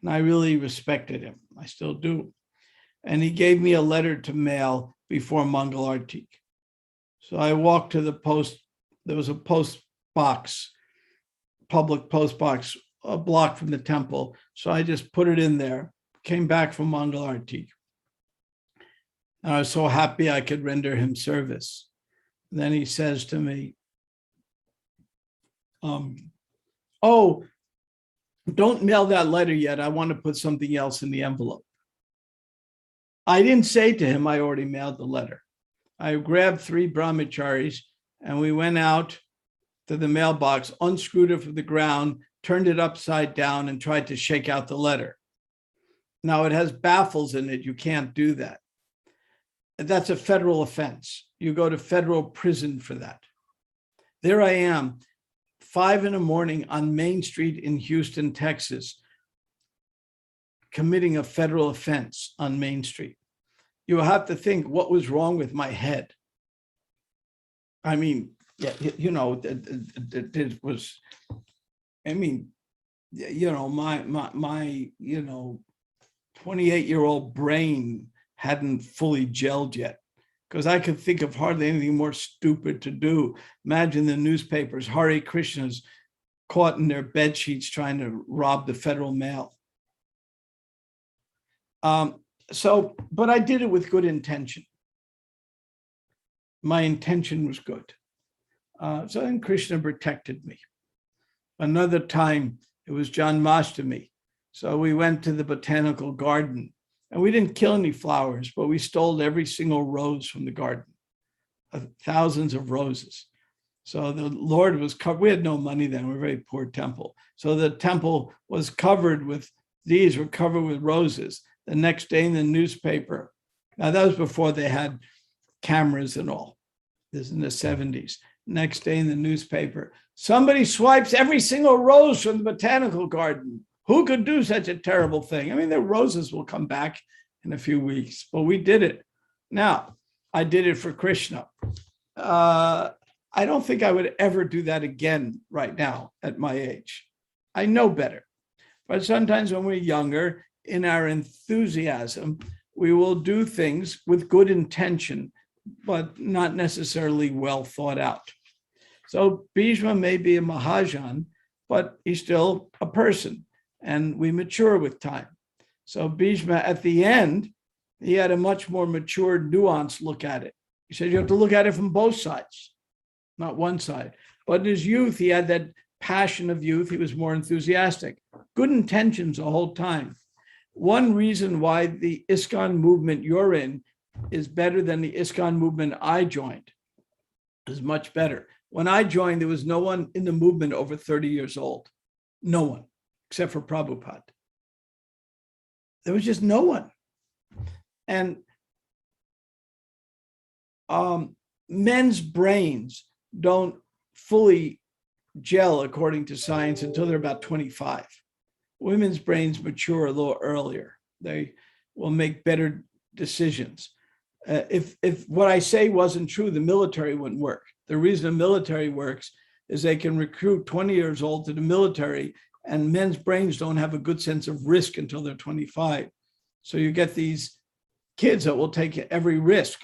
And I really respected him. I still do. And he gave me a letter to mail before Mangal Artik. So I walked to the post. There was a post box, public post box, a block from the temple. So I just put it in there, came back from Mangal Artik. And I was so happy I could render him service. And then he says to me, oh, don't mail that letter yet. I want to put something else in the envelope. I didn't say to him, I already mailed the letter. I grabbed 3 brahmacharis and we went out to the mailbox, unscrewed it from the ground, turned it upside down and tried to shake out the letter. Now it has baffles in it. You can't do that. That's a federal offense. You go to federal prison for that. There I am, 5 a.m. on Main Street in Houston, Texas, committing a federal offense on Main Street. You have to think what was wrong with my head. I mean, yeah, you know, it was, I mean, you know, my 28-year-old brain hadn't fully gelled yet, because I could think of hardly anything more stupid to do. Imagine the newspapers, Hare Krishnas caught in their bed sheets trying to rob the federal mail. But I did it with good intention. My intention was good. So then Krishna protected me. Another time, it was Janmashtami. So we went to the botanical garden and we didn't kill any flowers, but we stole every single rose from the garden, thousands of roses. So the Lord was covered. We had no money then. We were a very poor temple. So the temple was covered with, these were covered with roses. The next day in the newspaper, now that was before they had cameras and all. This is in the 70s. Next day in the newspaper, somebody swipes every single rose from the botanical garden. Who could do such a terrible thing? I mean, the roses will come back in a few weeks, but we did it. Now, I did it for Krishna. I don't think I would ever do that again right now at my age. I know better. But sometimes when we're younger, in our enthusiasm, we will do things with good intention, but not necessarily well thought out. So Bhishma may be a Mahajan, but he's still a person, and we mature with time. So Bhishma, at the end, he had a much more mature, nuanced look at it. He said you have to look at it from both sides, not one side. But in his youth, he had that passion of youth. He was more enthusiastic. Good intentions the whole time. One reason why the ISKCON movement you're in is better than the ISKCON movement I joined, is much better. When I joined, there was no one in the movement over 30 years old. No one, except for Prabhupada. There was just no one. And men's brains don't fully gel according to science until they're about 25. Women's brains mature a little earlier. They will make better decisions. If what I say wasn't true, the military wouldn't work. The reason the military works is they can recruit 20 years old to the military, and men's brains don't have a good sense of risk until they're 25. So you get these kids that will take every risk,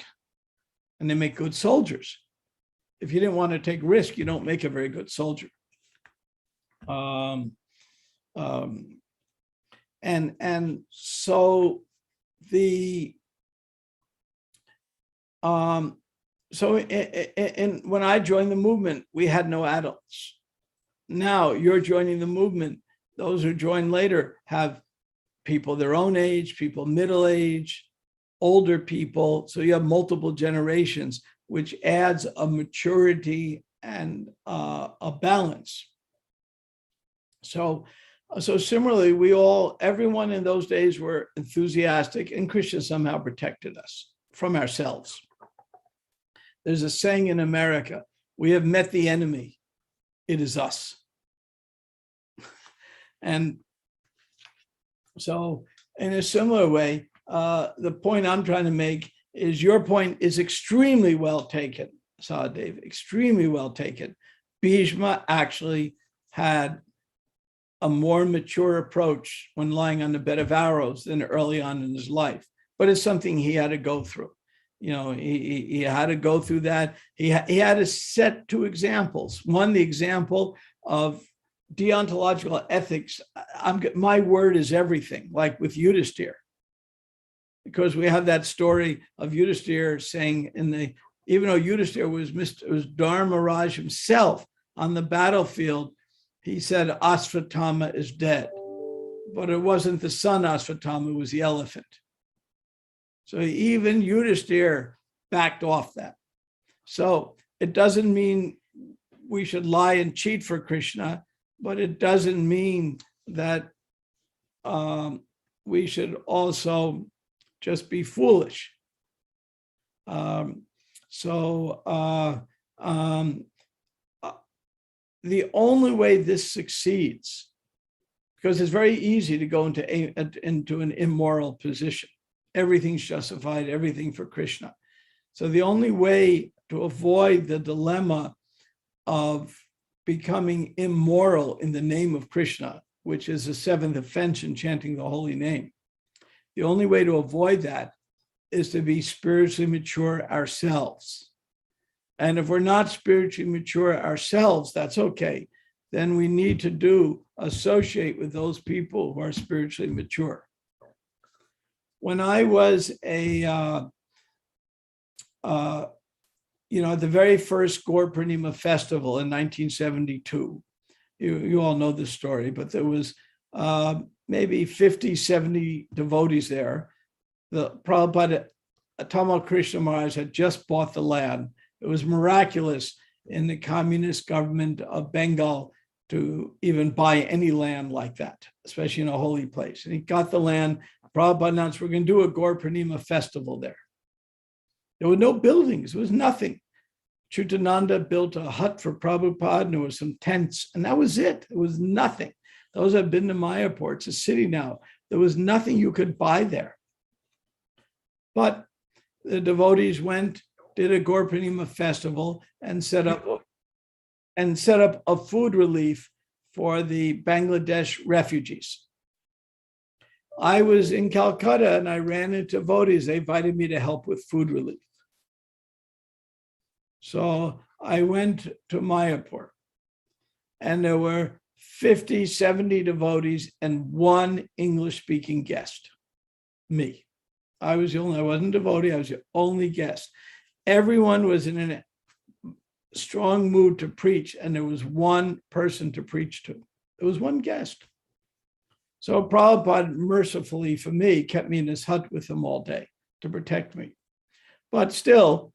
and they make good soldiers. If you didn't want to take risk, you don't make a very good soldier. And so the when I joined the movement, we had no adults. Now you're joining the movement. Those who join later have people their own age, people middle age, older people. So you have multiple generations, which adds a maturity and a balance. So similarly, everyone in those days were enthusiastic, and Krishna somehow protected us from ourselves. There's a saying in America, we have met the enemy, it is us. And so in a similar way, the point I'm trying to make is your point is extremely well taken, Sahadev, extremely well taken. Bhishma actually had a more mature approach when lying on the bed of arrows than early on in his life, but it's something he had to go through. You know, he had to go through that. He had to set two examples. One, the example of deontological ethics. My word is everything, like with Yudhisthira. Because we have that story of Yudhisthira saying even though Yudhisthira was Dharmaraj himself on the battlefield, he said Ashvatthama is dead. But it wasn't the son Ashvatthama, it was the elephant. So even Yudhisthira backed off that. So it doesn't mean we should lie and cheat for Krishna, but it doesn't mean that we should also just be foolish. The only way this succeeds, because it's very easy to go into an immoral position. Everything's justified, everything for Krishna. So the only way to avoid the dilemma of becoming immoral in the name of Krishna, which is the seventh offense in chanting the holy name, the only way to avoid that is to be spiritually mature ourselves. And if we're not spiritually mature ourselves, that's okay. Then we need to associate with those people who are spiritually mature. When I was at the very first Gaur Purnima festival in 1972, you all know this story, but there was maybe 50, 70 devotees there. The Prabhupada, Tamal Krishna Maharaj had just bought the land. It was miraculous in the communist government of Bengal to even buy any land like that, especially in a holy place. And he got the land. Prabhupada announced, we're going to do a Gaur Purnima festival there. There were no buildings. There was nothing. Chutananda built a hut for Prabhupada, and there were some tents, and that was it. There was nothing. Those have been to Mayapur. It's a city now. There was nothing you could buy there. But the devotees went did a Gaur Purnima festival and set up a food relief for the Bangladesh refugees. I was in Calcutta and I ran into devotees. They invited me to help with food relief. So I went to Mayapur and there were 50, 70 devotees and one English-speaking guest, me. I wasn't a devotee, I was the only guest. Everyone was in a strong mood to preach and there was one person to preach to. There was one guest. So Prabhupada, mercifully for me, kept me in his hut with him all day to protect me. But still,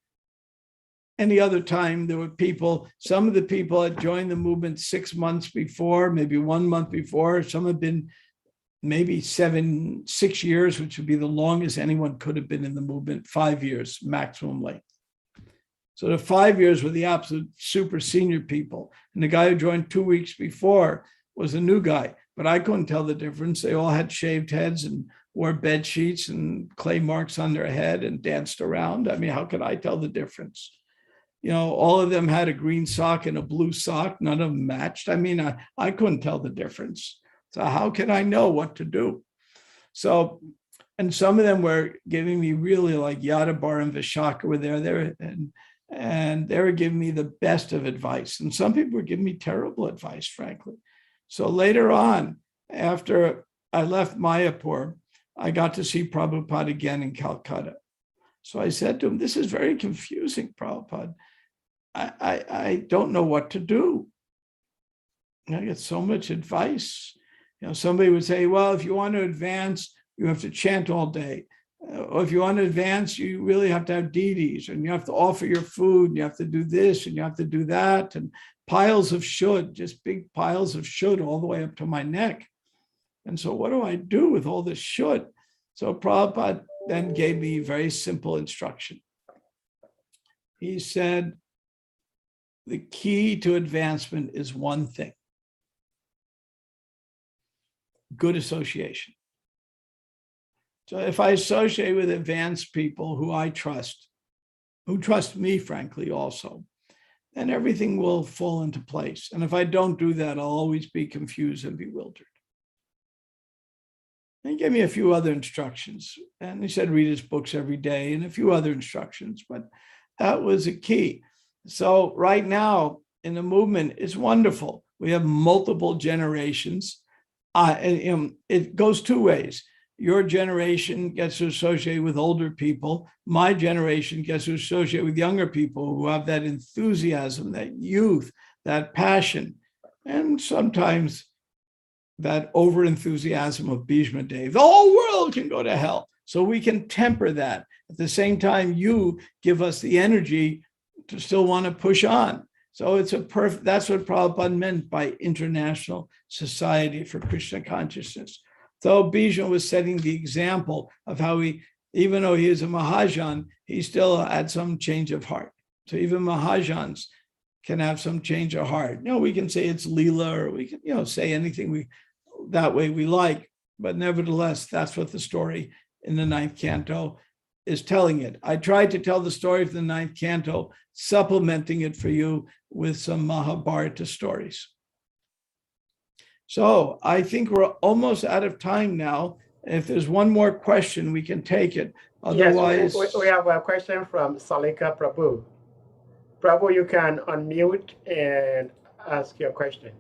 any other time, there were people, some of the people had joined the movement 6 months before, maybe 1 month before. Some had been maybe 6 years, which would be the longest anyone could have been in the movement, 5 years maximum length. So the 5 years were the absolute super senior people. And the guy who joined 2 weeks before was a new guy, but I couldn't tell the difference. They all had shaved heads and wore bed sheets and clay marks on their head and danced around. I mean, how could I tell the difference? You know, all of them had a green sock and a blue sock. None of them matched. I mean, I couldn't tell the difference. So how can I know what to do? So, and some of them were giving me really, like Yadabar and Vishaka were there, and they were giving me the best of advice. And some people were giving me terrible advice, frankly. So later on, after I left Mayapur, I got to see Prabhupada again in Calcutta. So I said to him, this is very confusing, Prabhupada. I don't know what to do. I get so much advice. You know, somebody would say, well, if you want to advance, you have to chant all day. Or if you want to advance, you really have to have deities and you have to offer your food and you have to do this and you have to do that. And piles of should, just big piles of should all the way up to my neck. And so what do I do with all this should? So Prabhupada then gave me very simple instruction. He said, the key to advancement is one thing: good association. So if I associate with advanced people who I trust, who trust me, frankly, also, then everything will fall into place. And if I don't do that, I'll always be confused and bewildered. And he gave me a few other instructions. And he said, read his books every day and a few other instructions, but that was a key. So right now in the movement, it's wonderful. We have multiple generations. It goes two ways. Your generation gets to associate with older people. My generation gets to associate with younger people who have that enthusiasm, that youth, that passion, and sometimes that over-enthusiasm of Bhishma Dev. The whole world can go to hell. So we can temper that. At the same time, you give us the energy to still want to push on. So it's that's what Prabhupada meant by International Society for Krishna Consciousness. So Bhishma was setting the example of how he, even though he is a Mahajan, he still had some change of heart. So even Mahajans can have some change of heart. You know, we can say it's Leela, or we can, you know, say anything that way we like, but nevertheless, that's what the story in the 9th canto is telling it. I tried to tell the story of the 9th canto, supplementing it for you with some Mahabharata stories. So I think we're almost out of time now. If there's one more question, we can take it. Otherwise, yes, we have a question from Salika Prabhu. Prabhu, you can unmute and ask your question.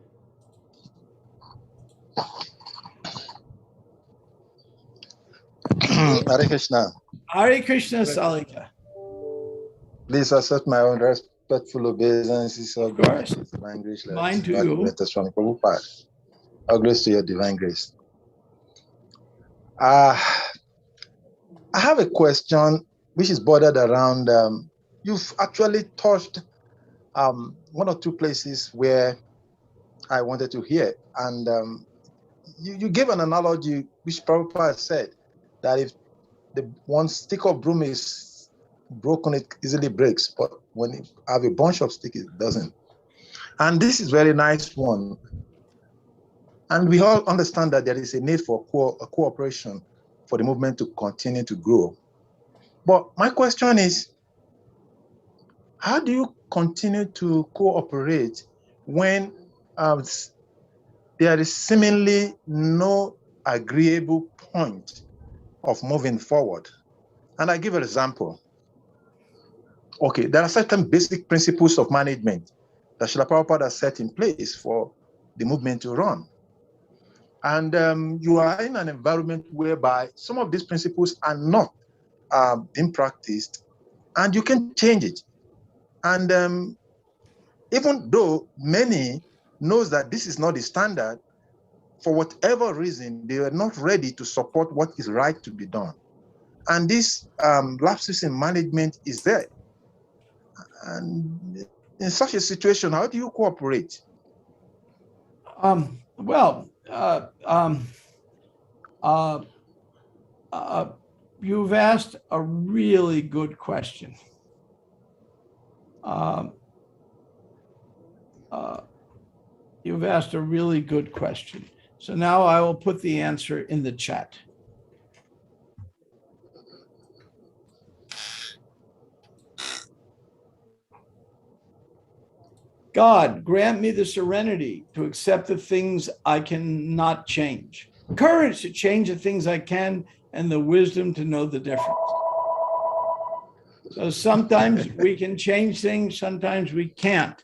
Hare Krishna. Hare Krishna, Salika. Please accept my own respectful obeisances of course. divine grace. Mine to you. All grace to your divine grace. I have a question which is bordered around. You've actually touched one or two places where I wanted to hear, and you gave an analogy which Prabhupada said that if the one stick of broom is broken, it easily breaks, but when you have a bunch of sticks, it doesn't. And this is a very nice one. And we all understand that there is a need for cooperation for the movement to continue to grow. But my question is, how do you continue to cooperate when there is seemingly no agreeable point of moving forward? And I give an example. Okay, there are certain basic principles of management that Srila Prabhupada has set in place for the movement to run. And you are in an environment whereby some of these principles are not being practiced, and you can change it. And even though many knows that this is not the standard, for whatever reason, they are not ready to support what is right to be done. And this lapses in management is there. And in such a situation, how do you cooperate? You've asked a really good question. You've asked a really good question. So now I will put the answer in the chat. God, grant me the serenity to accept the things I cannot change, courage to change the things I can, and the wisdom to know the difference. So sometimes we can change things, sometimes we can't.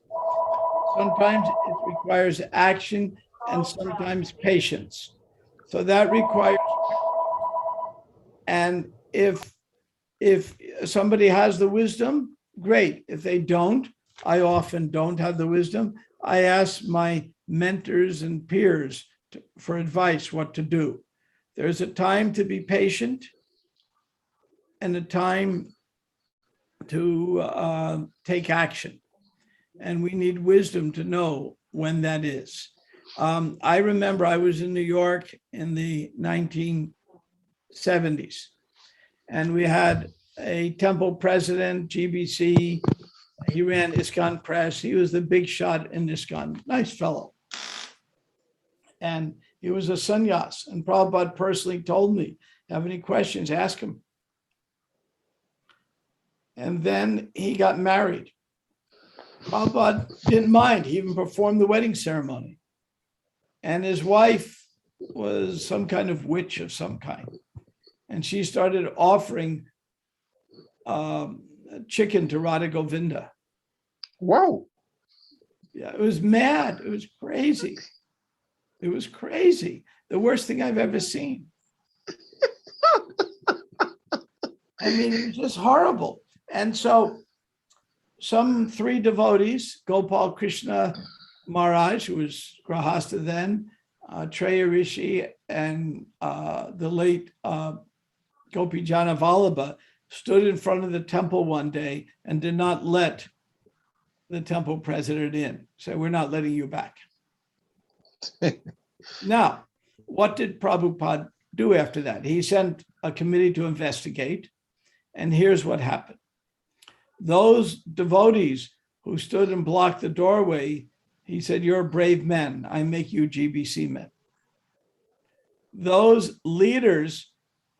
Sometimes it requires action and sometimes patience. So that requires, and if somebody has the wisdom, great. If they don't, I often don't have the wisdom. I ask my mentors and peers for advice what to do. There's a time to be patient and a time to take action. And we need wisdom to know when that is. I remember I was in New York in the 1970s, and we had a temple president, GBC. He ran ISKCON Press. He was the big shot in ISKCON. Nice fellow. And he was a sannyas. And Prabhupada personally told me, have any questions, ask him. And then he got married. Prabhupada didn't mind. He even performed the wedding ceremony. And his wife was some kind of witch of some kind. And she started offering chicken to Radha Govinda. Wow. Yeah, it was mad. It was crazy. It was crazy. The worst thing I've ever seen. I mean, it was just horrible. And so some three devotees, Gopal Krishna Maharaj, who was Grahasta then, Treya Rishi, and the late Gopijana Vallabha, stood in front of the temple one day and did not let the temple president in. So we're not letting you back. Now, what did Prabhupada do after that? He sent a committee to investigate. And here's what happened. Those devotees who stood and blocked the doorway, he said, you're brave men. I make you GBC men. Those leaders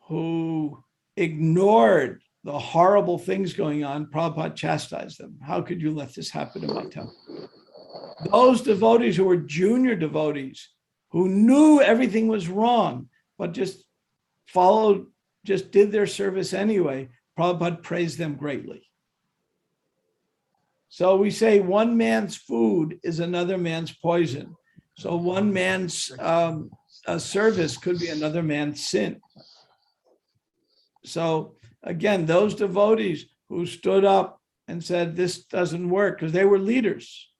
who ignored the horrible things going on, Prabhupada chastised them. How could you let this happen in my temple? Those devotees who were junior devotees, who knew everything was wrong, but just followed, just did their service anyway, Prabhupada praised them greatly. So we say one man's food is another man's poison. So one man's service could be another man's sin. So again, those devotees who stood up and said, this doesn't work, because they were leaders.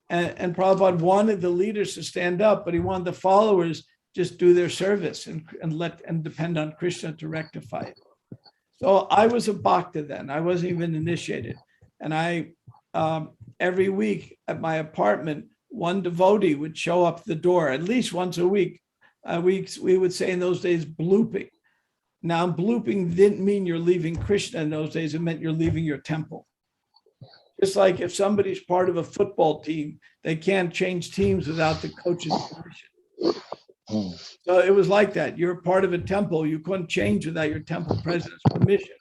And Prabhupada wanted the leaders to stand up, but he wanted the followers just do their service and depend on Krishna to rectify it. So I was a bhakta then. I wasn't even initiated. And I, every week at my apartment, one devotee would show up the door at least once a week. We would say in those days, blooping. Now, blooping didn't mean you're leaving Krishna in those days. It meant you're leaving your temple. Just like if somebody's part of a football team, they can't change teams without the coach's permission. So it was like that. You're part of a temple. You couldn't change without your temple president's permission.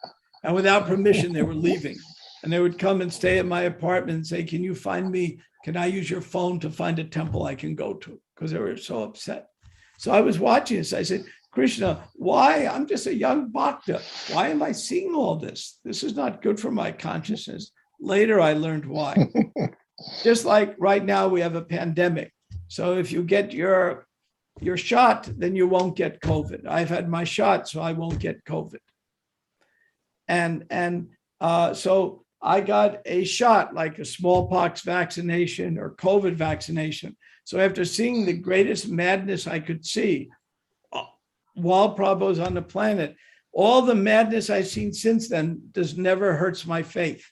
And without permission, they were leaving. And they would come and stay at my apartment and say, can I use your phone to find a temple I can go to? Because they were so upset. So I was watching this. I said, Krishna, why? I'm just a young bhakta. Why am I seeing all this? This is not good for my consciousness. Later, I learned why. Just like right now, we have a pandemic. So if you get your shot, then you won't get COVID. I've had my shot, so I won't get COVID. And so I got a shot, like a smallpox vaccination or COVID vaccination. So after seeing the greatest madness I could see while Prabhupada was on the planet, all the madness I've seen since then never hurts my faith.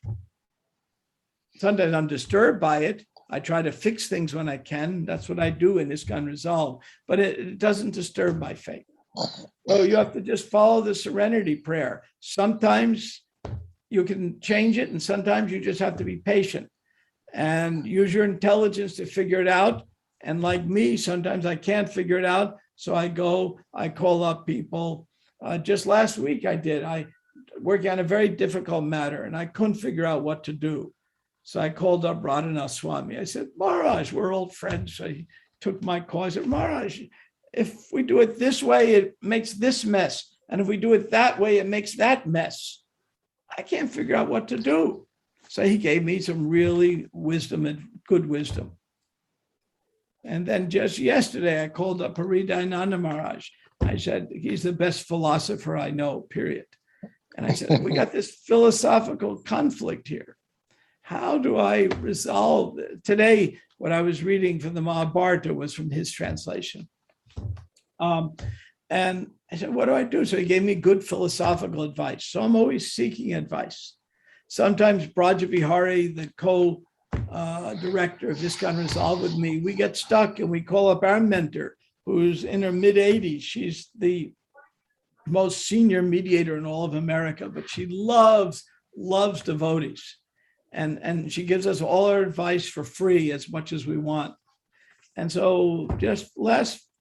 Sometimes I'm disturbed by it. I try to fix things when I can. That's what I do in ISKCON Resolve, but it doesn't disturb my faith. So you have to just follow the serenity prayer. Sometimes you can change it, and sometimes you just have to be patient and use your intelligence to figure it out. And like me, sometimes I can't figure it out. So I call up people. Just last week I working on a very difficult matter, and I couldn't figure out what to do. So I called up Radhanath Swami. I said, Maharaj, we're old friends. So he took my call. I said, Maharaj, if we do it this way, it makes this mess. And if we do it that way, it makes that mess. I can't figure out what to do. So he gave me some really wisdom and good wisdom. And then just yesterday, I called up Haridayananda Maharaj. I said, he's the best philosopher I know, period. And I said, we got this philosophical conflict here. How do I resolve it? Today, what I was reading from the Mahabharata was from his translation. And I said, what do I do? So he gave me good philosophical advice. So I'm always seeking advice. Sometimes Braja Hare, the co-director of ISKCON Resolve with me, we get stuck and we call up our mentor, who's in her mid-80s. She's the most senior mediator in all of America, but she loves devotees. And she gives us all her advice for free as much as we want. And so just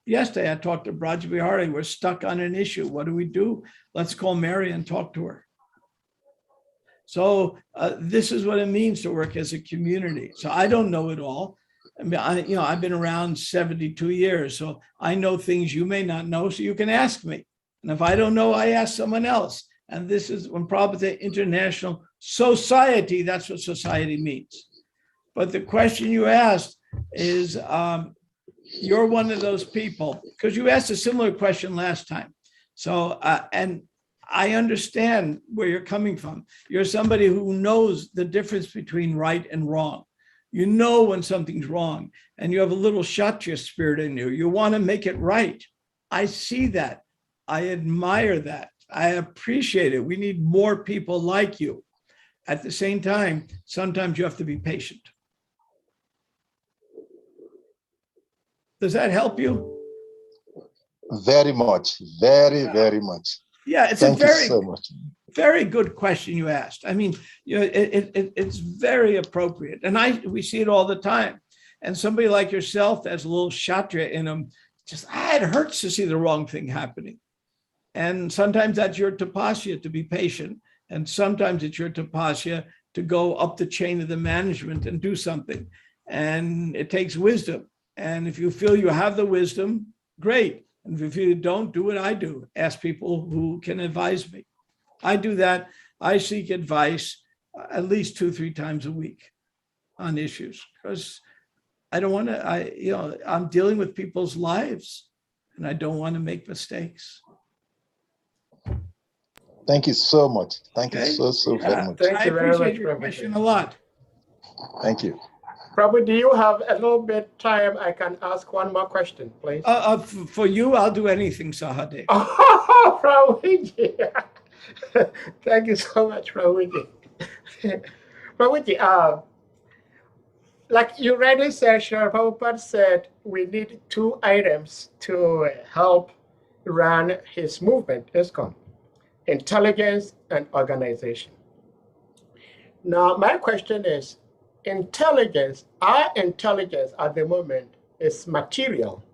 yesterday, I talked to Braja Hare. We're stuck on an issue. What do we do? Let's call Mary and talk to her. So this is what it means to work as a community. So I don't know it all. I mean, I've been around 72 years, so I know things you may not know, so you can ask me. And if I don't know, I ask someone else. And this is when Prabhupada International Society, that's what society means. But the question you asked is, you're one of those people, because you asked a similar question last time. So, and I understand where you're coming from. You're somebody who knows the difference between right and wrong. You know when something's wrong, and you have a little Kshatriya spirit in you. You want to make it right. I see that. I admire that. I appreciate it. We need more people like you. At the same time, sometimes you have to be patient. Does that help you? Very much, very much. Yeah, it's Thank you so much. Very good question you asked. I mean, it's very appropriate, and we see it all the time. And somebody like yourself that has a little Kshatriya in them, it hurts to see the wrong thing happening. And sometimes that's your tapasya to be patient, and sometimes it's your tapasya to go up the chain of the management and do something. And it takes wisdom. And if you feel you have the wisdom, great. And if you don't, do what I do. Ask people who can advise me. I do that. I seek advice at least 2-3 times a week on issues, because I don't want to, I'm dealing with people's lives and I don't want to make mistakes. Thank you so much. Thank you so very much. Thank you very much, I appreciate your question a lot. Thank you. Prabhu, do you have a little bit time? I can ask one more question, please. For you, I'll do anything, Sahadev. Oh, Prabhuji. Thank you so much, Prabhuji. Prabhuji, like you rightly said, Srila Prabhupada said we need 2 items to help run his movement, ISKCON: intelligence and organization. Now, my question is, our intelligence at the moment is material,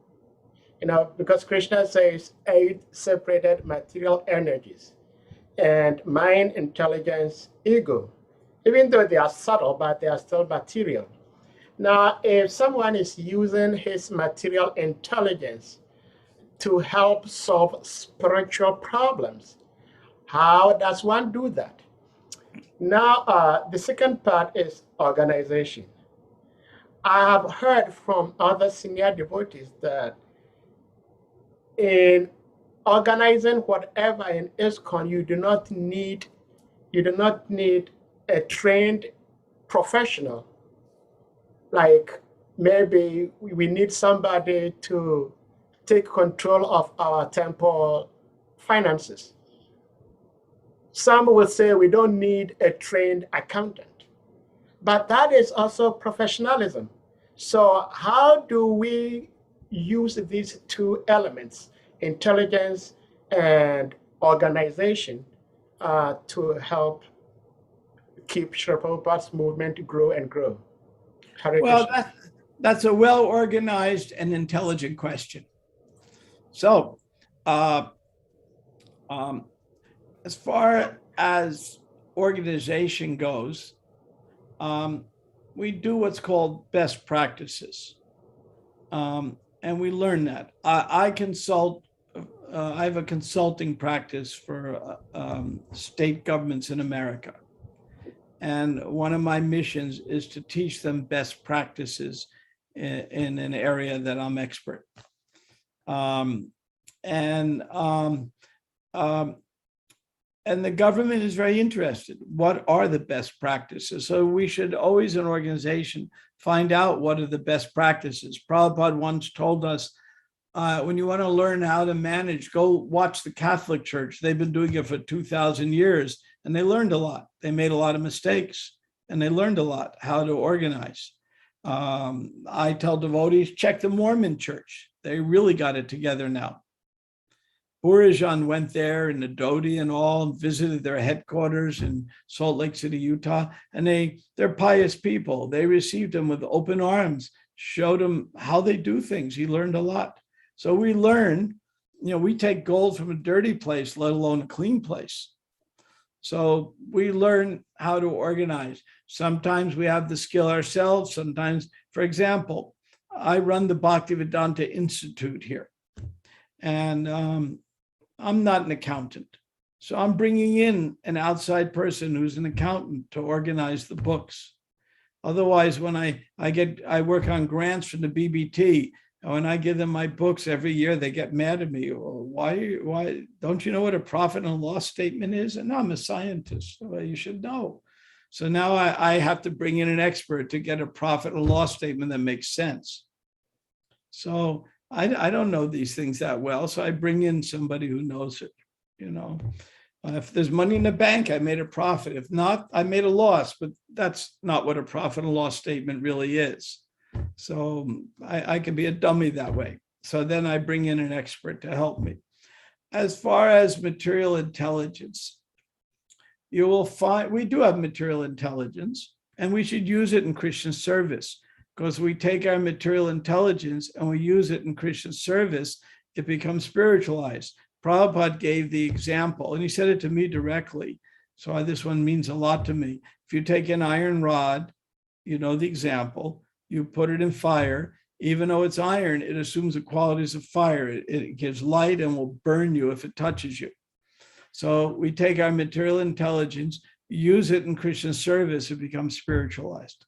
because Krishna says 8 separated material energies, and mind, intelligence, ego. even though they are subtle, but they are still material. Now, if someone is using his material intelligence to help solve spiritual problems, how does one do that? Now, the second part is organization. I have heard from other senior devotees that in organizing whatever in ISKCON, you do not need a trained professional. Like maybe we need somebody to take control of our temple finances. Some will say we don't need a trained accountant, but that is also professionalism. So how do we use these two elements, intelligence and organization, to help keep Srila Prabhupada's movement grow and grow? Hare Well, Krishna. that's a well-organized and intelligent question. So, as far as organization goes, we do what's called best practices. And we learn that. I consult, I have a consulting practice for state governments in America. And one of my missions is to teach them best practices in an area that I'm expert. And the government is very interested. What are the best practices? So we should always, an organization, find out what are the best practices. Prabhupada once told us, when you want to learn how to manage, go watch the Catholic Church. They've been doing it for 2,000 years, and they learned a lot. They made a lot of mistakes, and they learned a lot how to organize. I tell devotees, check the Mormon Church. They really got it together now. Purijan went there in the Dodi and all, and visited their headquarters in Salt Lake City, Utah, and they're pious people. They received him with open arms, showed him how they do things. He learned a lot. So we learn, we take gold from a dirty place, let alone a clean place. So we learn how to organize. Sometimes we have the skill ourselves. Sometimes, for example, I run the Bhaktivedanta Institute here. And I'm not an accountant. So I'm bringing in an outside person who's an accountant to organize the books. Otherwise, when I work on grants from the BBT, and when I give them my books every year, they get mad at me. Why don't you know what a profit and loss statement is? And I'm a scientist, so you should know. So now I have to bring in an expert to get a profit and loss statement that makes sense. So I don't know these things that well, so I bring in somebody who knows it, If there's money in the bank, I made a profit. If not, I made a loss, but that's not what a profit and loss statement really is. So I can be a dummy that way. So then I bring in an expert to help me. As far as material intelligence, you will find we do have material intelligence, and we should use it in Krishna service. Because we take our material intelligence and we use it in Krishna service, it becomes spiritualized. Prabhupada gave the example, and he said it to me directly. So this one means a lot to me. If you take an iron rod, the example, you put it in fire, even though it's iron, it assumes the qualities of fire. It gives light and will burn you if it touches you. So we take our material intelligence, use it in Krishna service, it becomes spiritualized.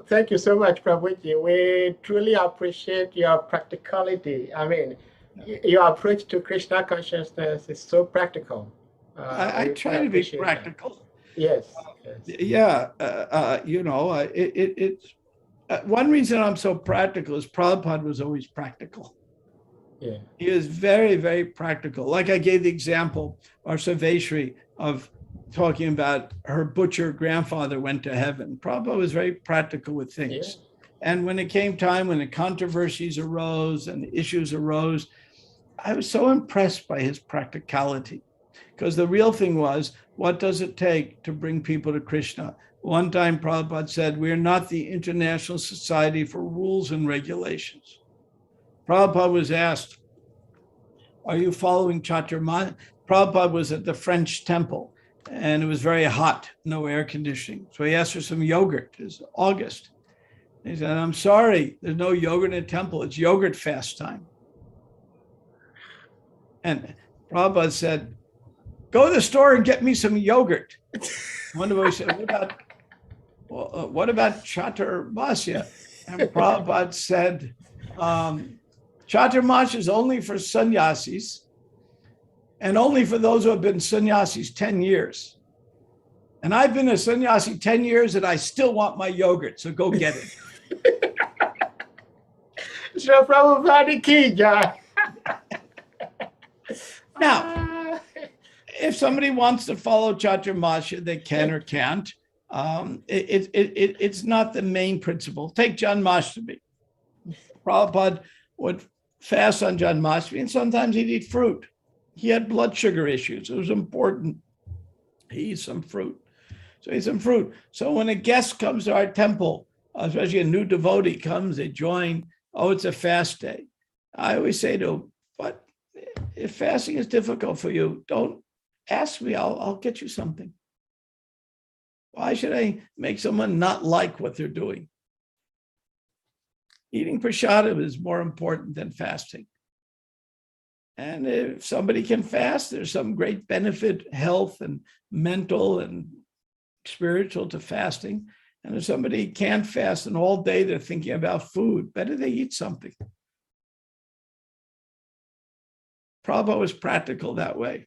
Thank you so much, Prabhuji. We truly appreciate your practicality. I mean, your approach to Krishna consciousness is so practical. I try to be practical. That. Yes. Yeah. One reason I'm so practical is Prabhupada was always practical. Yeah. He is very, very practical. Like I gave the example, our Saveshri, of talking about her butcher grandfather went to heaven. Prabhupada was very practical with things. Yeah. And when it came time, when the controversies arose and the issues arose, I was so impressed by his practicality. Because the real thing was, what does it take to bring people to Krishna? One time Prabhupada said, we are not the International Society for Rules and Regulations. Prabhupada was asked, are you following Chaturmanya? Prabhupada was at the French temple and it was very hot, no air conditioning. So he asked for some yogurt. It's August. He said, I'm sorry, there's no yogurt in the temple. It's yogurt fast time. And Prabhupada said, go to the store and get me some yogurt. One of us said, what about Chaturmasya? And Prabhupada said, Chaturmasya is only for sannyasis and only for those who have been sannyasis 10 years. And I've been a sannyasi 10 years and I still want my yogurt, so go get it. So Prabhupada ki jai. Now, if somebody wants to follow Chaturmasya, they can or can't. It's not the main principle. Take Janmashtami. Prabhupada would fast on Janmashtami, and sometimes he'd eat fruit. He had blood sugar issues. It was important he eat some fruit. So he ate some fruit. So when a guest comes to our temple, especially a new devotee comes, they join, oh, it's a fast day. I always say to them, but if fasting is difficult for you, don't ask me, I'll get you something. Why should I make someone not like what they're doing? Eating prasadam is more important than fasting. And if somebody can fast, there's some great benefit, health and mental and spiritual to fasting. And if somebody can't fast and all day they're thinking about food, better they eat something. Prabhupada was practical that way.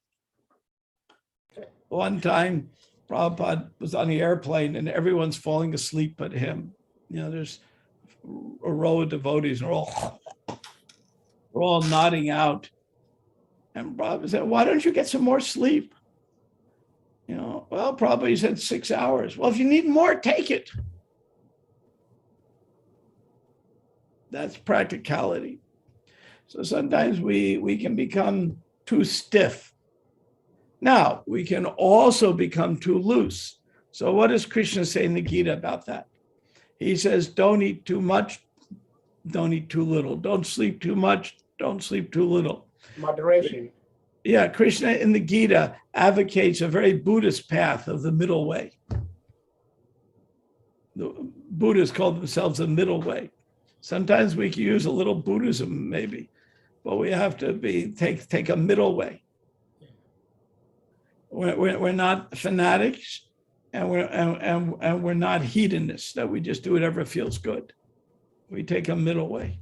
One time, Prabhupada was on the airplane and everyone's falling asleep but him. You know, there's a row of devotees and we're all nodding out. And Prabhupada said, why don't you get some more sleep? You know, well, Prabhupada, he said 6 hours. Well, if you need more, take it. That's practicality. So sometimes we can become too stiff. Now, we can also become too loose. So what does Krishna say in the Gita about that? He says, don't eat too much, don't eat too little. Don't sleep too much, don't sleep too little. Moderation. Yeah, Krishna in the Gita advocates a very Buddhist path of the middle way. The Buddhists call themselves the middle way. Sometimes we can use a little Buddhism maybe, but we have to take a middle way. We're not fanatics, and we're not hedonists that we just do whatever feels good. We take a middle way.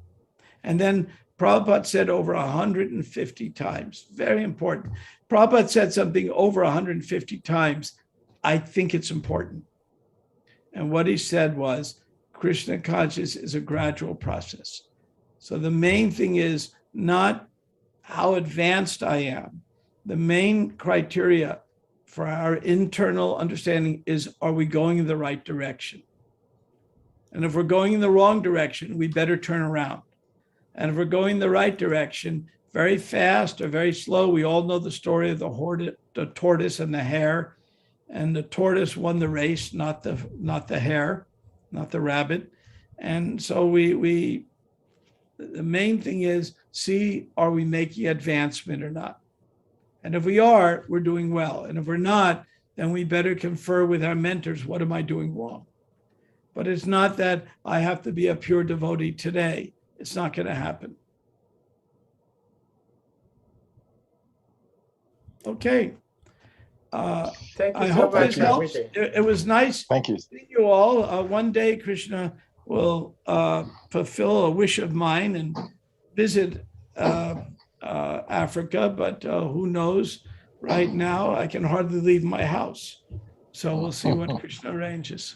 And then Prabhupada said over 150 times, very important. Prabhupada said something over 150 times. I think it's important. And what he said was, Krishna consciousness is a gradual process. So the main thing is not how advanced I am. The main criteria for our internal understanding is, are we going in the right direction? And if we're going in the wrong direction, we better turn around. And if we're going the right direction, very fast or very slow, we all know the story of the tortoise and the hare. And the tortoise won the race, not the hare, not the rabbit. And so the main thing is, see, are we making advancement or not? And if we are, we're doing well. And if we're not, then we better confer with our mentors, what am I doing wrong? But it's not that I have to be a pure devotee today. It's not going to happen. Okay. Thank you I so hope much. this helps. It was nice Thank you. seeing you all. One day, Krishna will fulfill a wish of mine and visit Africa, but who knows? Right now, I can hardly leave my house. So we'll see what Krishna arranges.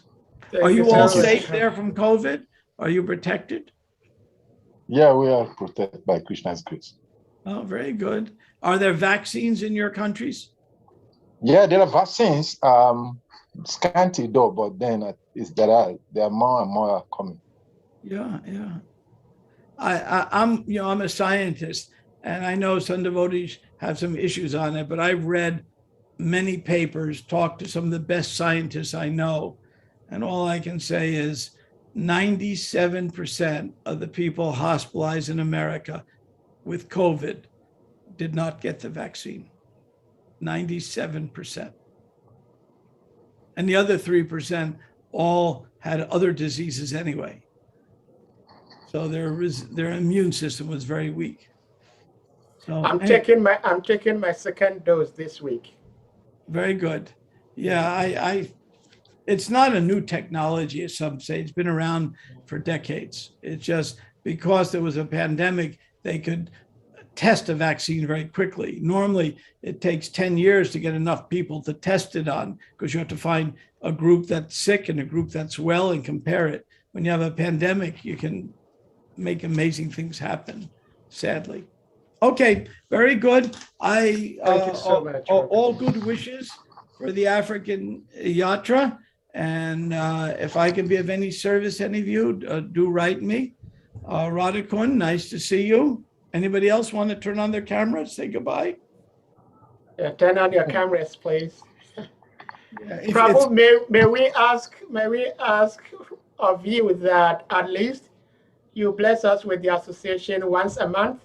Are you all safe there from COVID? Are you protected? Yeah, we are protected by Krishna's grace. Oh, very good. Are there vaccines in your countries? Yeah, there are vaccines. Scanty though, but then there are more and more coming. Yeah. I'm a scientist, and I know some devotees have some issues on it, but I've read many papers, talked to some of the best scientists I know, and all I can say is 97% of the people hospitalized in America with COVID did not get the vaccine. 97%. And the other 3% all had other diseases anyway. So their immune system was very weak. So I'm taking my second dose this week. very good. Yeah, it's not a new technology, as some say. It's been around for decades. It's just because there was a pandemic, they could test a vaccine very quickly. Normally, it takes 10 years to get enough people to test it on, because you have to find a group that's sick and a group that's well and compare it. When you have a pandemic, you can make amazing things happen, sadly. Okay, very good. Thank you so much. All good wishes for the African Yatra. And if I can be of any service, any of you, do write me. Radhakun, nice to see you. Anybody else want to turn on their camera, say goodbye? Yeah, turn on your cameras, please. Yeah, Prabhu, may we ask of you that at least you bless us with the association once a month?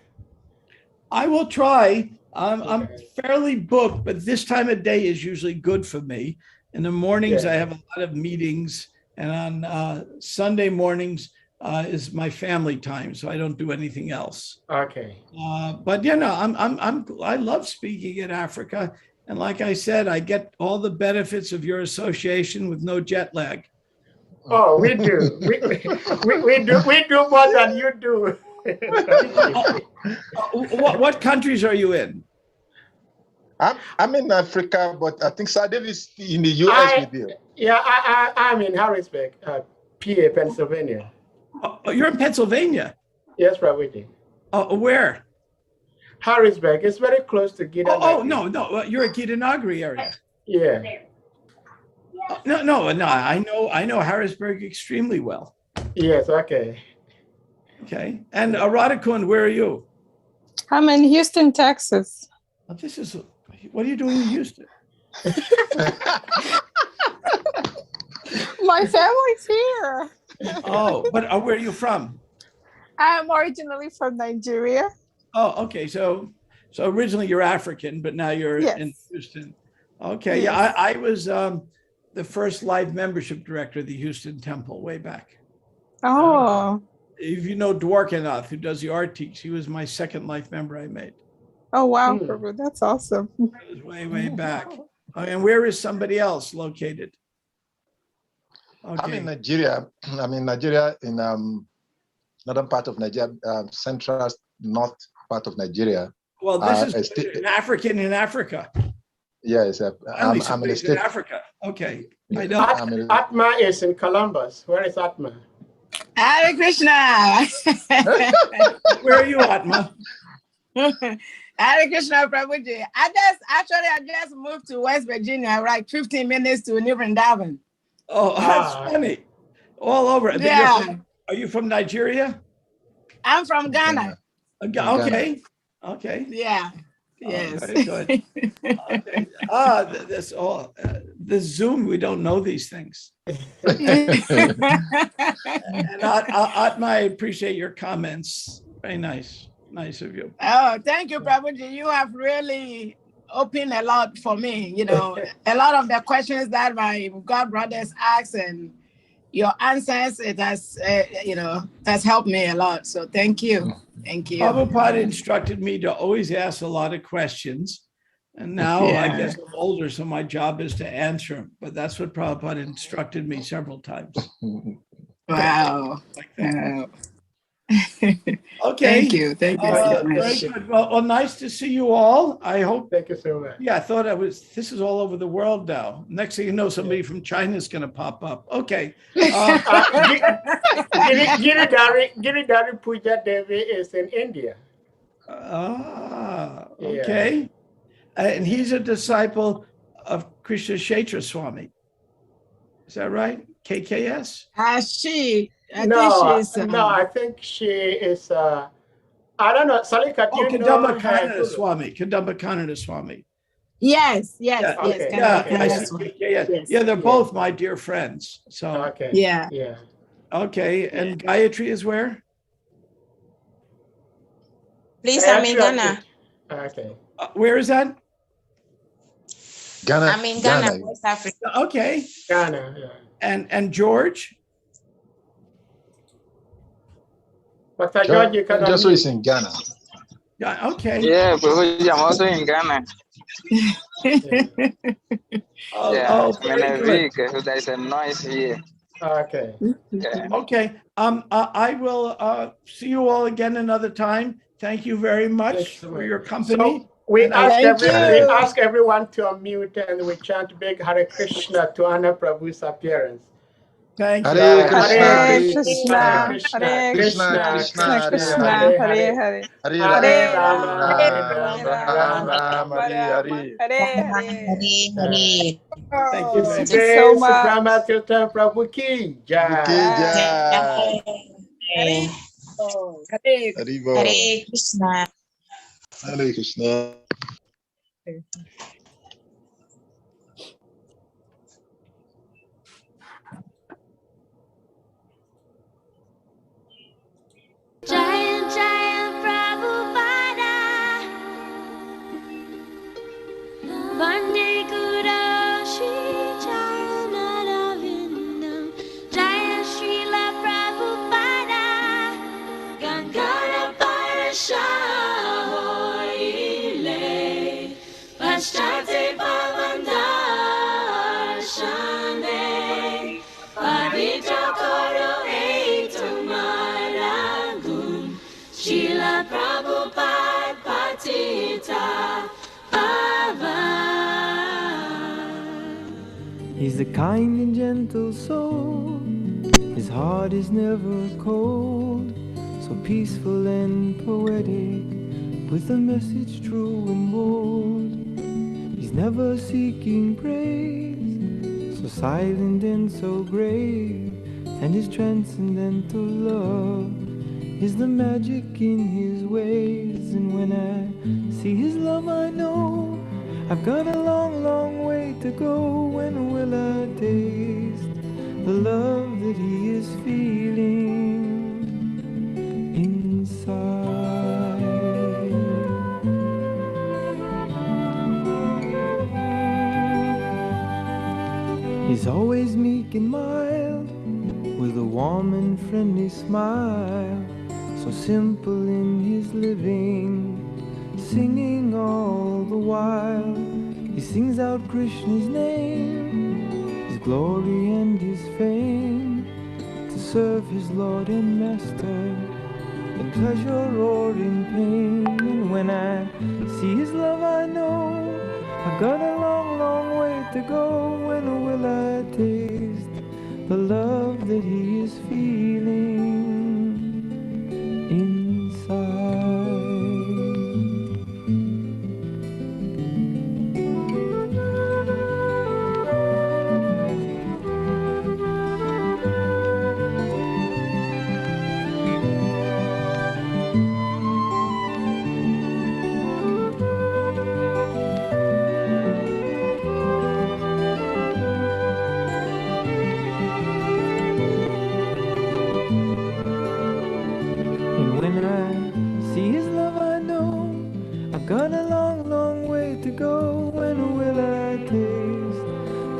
I will try. I'm fairly booked, but this time of day is usually good for me. In the mornings, Yeah. I have a lot of meetings, and on Sunday mornings is my family time, so I don't do anything else. Okay. But you know, I love speaking in Africa, and like I said, I get all the benefits of your association with no jet lag. Oh, we do. We do more than you do. What countries are you in? I'm in Africa, but I think Sir David is in the US with you. Yeah, I'm in Harrisburg, PA, Pennsylvania. Oh, you're in Pennsylvania. Yes, Prabhuji. Where? Harrisburg. It's very close to Gita. Oh, no. You're at Gitanagari area. Yeah. No. I know Harrisburg extremely well. Yes. Okay. Okay. And Radhakun, where are you? I'm in Houston, Texas. What are you doing in Houston? My family's here. Oh, but where are you from? I'm originally from Nigeria. Oh, okay. So originally you're African, but now you're in Houston. Okay. Yes. Yeah, I was the first live membership director of the Houston Temple way back. Oh. If you know Dwarkanath, who does the art teach, he was my second life member I made. Oh, wow. Prabhu, that's awesome. It was way back. And where is somebody else located? Okay. I'm in Nigeria. In northern part of Nigeria, central north part of Nigeria. Well, this is an African in Africa. Yes, I'm in a state. In Africa. Okay. I know. Atma is in Columbus. Where is Atma? Hare Krishna. Where are you, Atma? Hare Krishna, Prabhuji. I just moved to West Virginia, like 15 minutes to New Vrindavan. Oh, that's funny. All over. Yeah. Are you from Nigeria? I'm from Ghana. Okay. Okay. Yeah. Yes. Very good. Okay. This Zoom, we don't know these things. And Atma, I appreciate your comments. Very nice. Nice of you. Oh, thank you, Prabhuji. You have really opened a lot for me. You know, a lot of the questions that my God brothers asked and your answers, it has, that's helped me a lot. So thank you. Thank you. Prabhupada instructed me to always ask a lot of questions. And now I guess I'm older, so my job is to answer them. But that's what Prabhupada instructed me several times. Wow. Like that. Okay. Thank you. Thank you so Very much. good. Well, nice to see you all. I hope. Thank you so much. Yeah, I thought this is all over the world now. Next thing you know, somebody from China is going to pop up. Okay. Giridhari Puja Devi is in India. Okay. And he's a disciple of Krishna Kshetra Swami. Is that right? KKS? I think she is, I don't know, Salika, do you know Kadamba her? Kannada Swami. Kadamba Kannada Swami. Yes. Okay. Yeah, they're both my dear friends. So Okay. Yeah. okay, and Gayatri is where? Please, I'm in Ghana. Okay. Where is that? Ghana. I'm in Ghana, Ghana. West Africa. Okay. Ghana, yeah. And George? Pastor George, you can Just so unmute. it's in Ghana. Yeah, okay. Yeah, Prabhuji, I'm also in Ghana. Oh, Yeah, oh, I'm in very a good. vehicle, so there's a noise here. Okay. Yeah. Okay. I will see you all again another time. Thank you very much for your company. So we And I- ask everyone to unmute and we chant big Hare Krishna to honor Prabhu's appearance. Thank you. Hare Krishna, Hare Hare Krishna, Krishna, Hare Krishna Krishna, Krishna, Krishna, Hare Hare Hare, Hare, Hare Hare Rama, Rama, Hare Hare Rama, Rama, Rama Hare Rama, Hare. Hare Hare. Oh, Thank you. His very Thank much. you so Grace much. Brahmatirtha Prabhu ki Buke jai. Jai. oh, Hare Haribo. Hare Krishna. Hare Krishna. Jaya Jaya Prabhupada Vande Guru Shri Charanavindam Jaya Srila Prabhupada Gangara Parashahoile Paschate Pavandarshane Pavitra Koro Etumaragum Srila Prabhupada Patita Pavan. He's a kind and gentle soul. His heart is never cold. So peaceful and poetic, with a message true and bold. He's never seeking praise, so silent and so grave. And his transcendental love is the magic in his ways. And when I see his love, I know I've got a long, long way to go. When will I taste the love that he is feeling inside? He's always meek and mild, with a warm and friendly smile. So simple in his living, singing all the while. He sings out Krishna's name, his glory and his fame, to serve his Lord and Master, in pleasure or in pain. And when I see his love, I know I've got a long, long way to go. When will I taste the love that he is feeling inside? And when I see his love, I know I've got a long, long way to go. When will I taste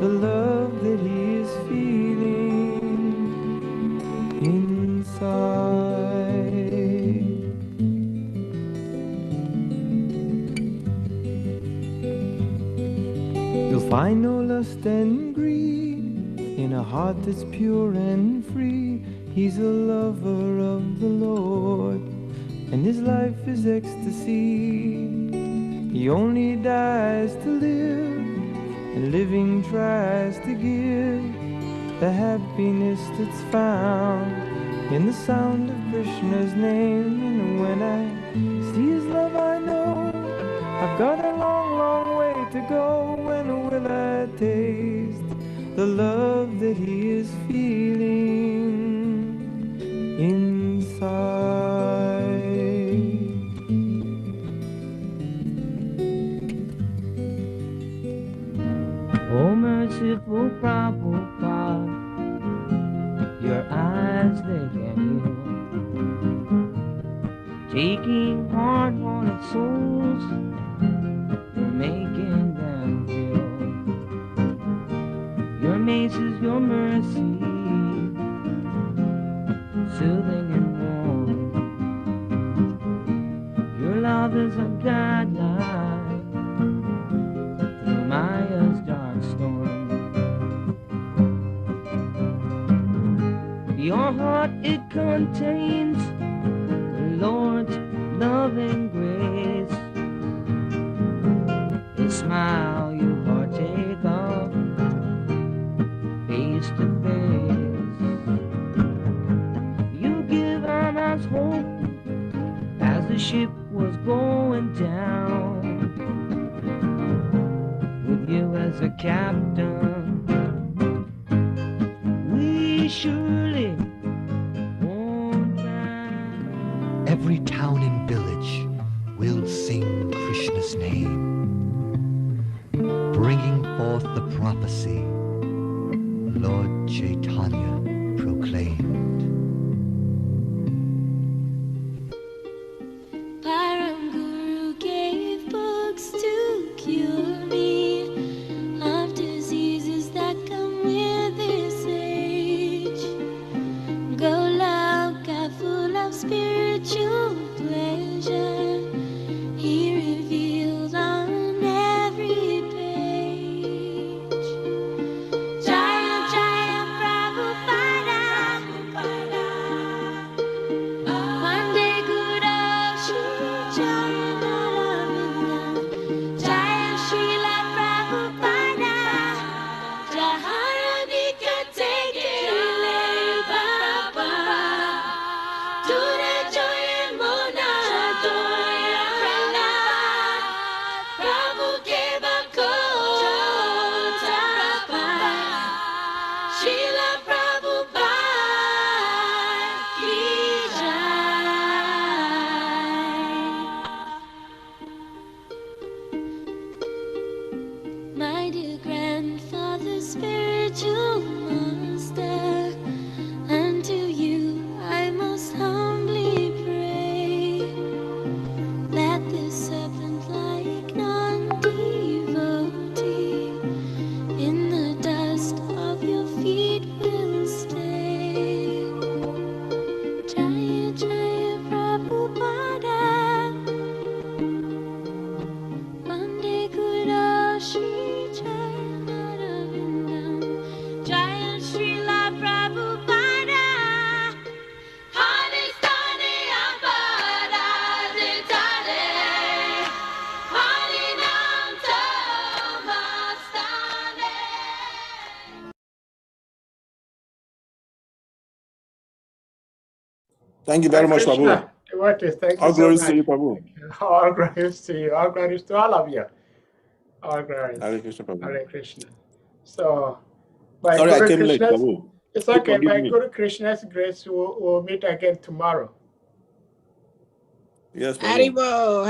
the love that he is feeling inside? You'll find no lust and greed in a heart that's pure and free. He's a lover of the Lord, and his life is ecstasy. He only dies to live, and living tries to give the happiness that's found in the sound of Krishna's name. And when I see his love, I know I've got a long, long way to go. When will I taste the love that he is feeling inside? Oh, merciful Prabhupada, your eyes they can heal, taking hard-hearted souls and making them feel Your maze is your mercy, soothing and warm. Your love is a guideline through Maya's dark storm. Your heart, it contains the Lord's loving grace. A smile you partake of face to face. You give us hope as the ship was going down. With you as a captain, we surely won't drown. Every town and village will sing Krishna's name, bringing forth the prophecy Lord Chaitanya proclaimed. Param Guru gave books to cure me of diseases that come with this age. Golaka full of spiritual pleasure, he revealed on every page. Jaya Jaya Prabhupada, Vande Guru Shri Charanaravinda, Jaya Srila Prabhupada, Jaharadika Tekele Baba, Ture Joye Mona Doya Prana, Prabhu Keva Kota Prabha, Srila Prabhupada Ki Jai. My dear grandfather, spiritual master, unto you I most humbly pray that this serpent-like non-devotee in the dust of your feet will stay. Jaya Jaya Prabhupada, Vande Guru Shri Charanaravinda, Jaya Srila Prabhupada, Halistane Apada Ditale, Harinam Tamastane. Thank you very much, Prabhu. Krishna, devotees, thank you All so glories much. to you, Prabhu. All glories to you. All glories to all of you. All glories. Hare Krishna, Prabhu. Hare Krishna. So, by Sorry, I Guru came late, Krishna's, Prabhu. it's Please okay. forgive By me. Guru Krishna's grace, we'll meet again tomorrow. Yes, Prabhu. Haribo,